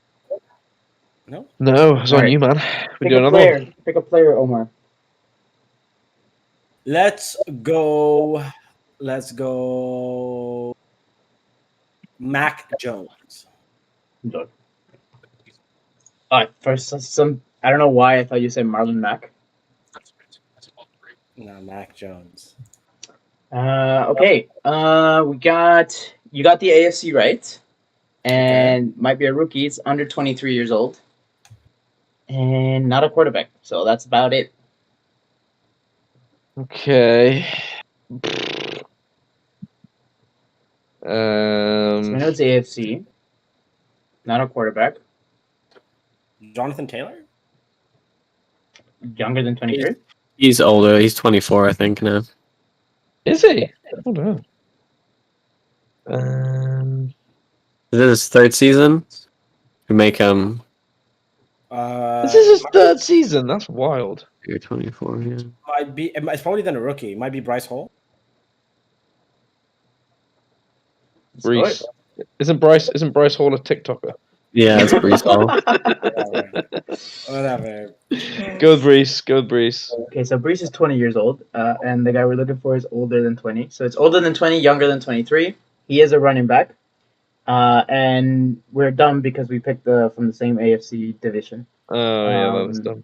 No. No, it's on Alright. you, man. We Pick do a another player. one. Pick a player, Omar. Let's go. Mac Jones. Look. All right. First, some. I don't know why I thought you said Marlon Mack. No, Mac Jones. Okay. You got the AFC right, and might be a rookie. It's under 23 years old, and not a quarterback. So that's about it. Okay. So I know it's AFC. Not a quarterback. Jonathan Taylor. Younger than 23. He's older. He's 24, I think, now. Is he? Oh, no. Is it his third season? We make him. This is his third season. That's wild. You're 24, yeah. Might be. It's probably then a rookie. Might be Bryce Hall. Brees. Isn't Bryce Hall a TikToker? Yeah, it's Brees Hall. Whatever. Go with Brees. Go with Brees. Okay, so Brees is 20 years old, and the guy we're looking for is older than 20. So it's older than 20, younger than 23. He is a running back. And we're dumb because we picked from the same AFC division. Oh yeah, that was dumb.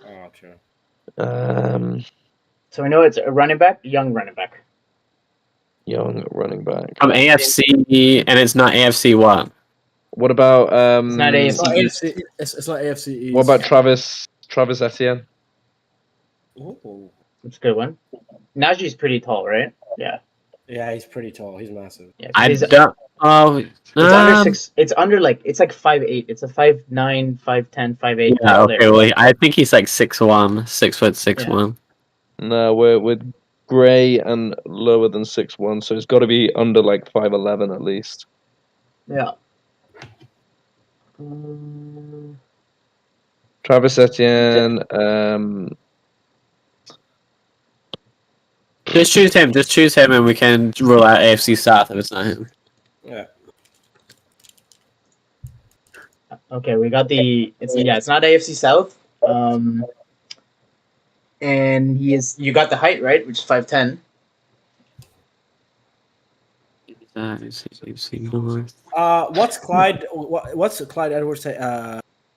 Oh, true. So we know it's a running back, young running back. Young running back. From AFC, and it's not AFC what? What about It's not It's AFC not East. AFC. It's not AFC East. what about Travis Etienne? Ooh. It's a good one. Najee's pretty tall, right? Yeah. Yeah, he's pretty tall. He's massive. Yeah. I It's don't. Oh, under 6. It's under like it's like 5'8". It's a 5'9", 5'10", 5'8". Yeah, okay. Well, I think he's like 6'1", 6'1". No, we're grey and lower than 6'1", so it's got to be under like 5'11" at least. Yeah. Travis Etienne. Just choose him. Just choose him, and we can rule out AFC South if it's not him. Yeah. Okay, we got it's not AFC South. And you got the height right, which is 5'10". AFC North. What's Clyde? What's Clyde Edwards say?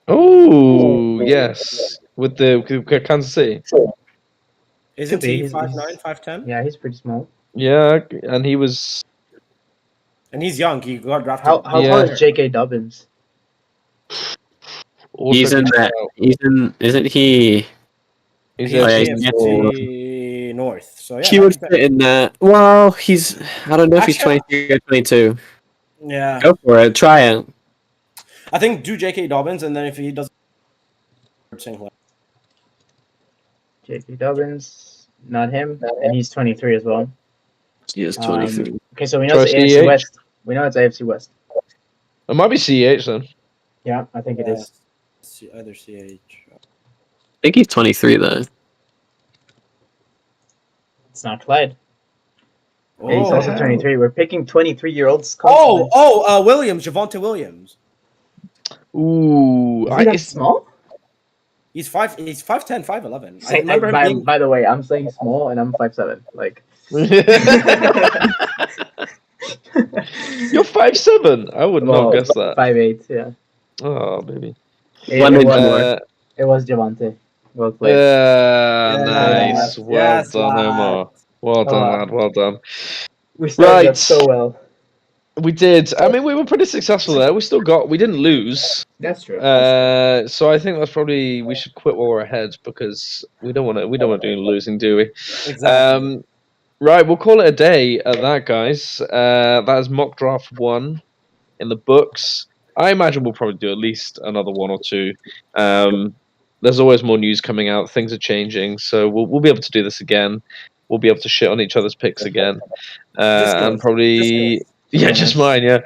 Oh yes, with Kansas City. Isn't Could be. he He's- 5'9", 5'10"? Yeah, he's pretty small. Yeah, and he was. And he's young. He got drafted. How tall Yeah. is J.K. Dobbins? Also He's in good that. shout. He's in. Isn't he? He's He's Oh, yeah, a- he's- AFC North. So yeah. he would fit in that. Well, he's. I don't know if he's Actually- 23 or 22. Yeah. Go for it. Try it. I think do J.K. Dobbins, and then if he doesn't, Sinclair. J.K. Dobbins, not him, and he's 23 as well. He is 23. Okay, so we know it's Try AFC CH? West. We know it's AFC West. It might be CH then. Yeah, I think it is. Either CH. I think he's 23 though. It's not Clyde. Yeah, he's Oh. also 23. We're picking 23-year-olds. Williams, Javonte Williams. Ooh, Is he that small? He's 5'10", 5'11". I Say, remember him by, being. by the way, I'm saying small, and I'm 5'7". Like, You're 5'7". I would not guess that. 5'8". Yeah. Oh, baby. It, One it minute was, more. it was Javante. Well played. Yeah, Yeah, nice. Well yes, done, lad. Omar. Well done, lad. Well done. We started Right. off so well. We did. I mean, we were pretty successful there. We didn't lose. That's true. So I think that's probably we should quit while we're ahead because we don't want to do losing, do we? Exactly. Right, we'll call it a day at that, guys. That is mock draft 1 in the books. I imagine we'll probably do at least another 1 or 2. There's always more news coming out. Things are changing, so we'll be able to do this again. We'll be able to shit on each other's picks again, and probably just mine. Yeah.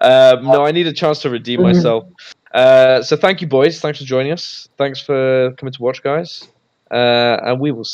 No, I need a chance to redeem myself. So thank you, boys. Thanks for joining us. Thanks for coming to watch, guys. And we will see.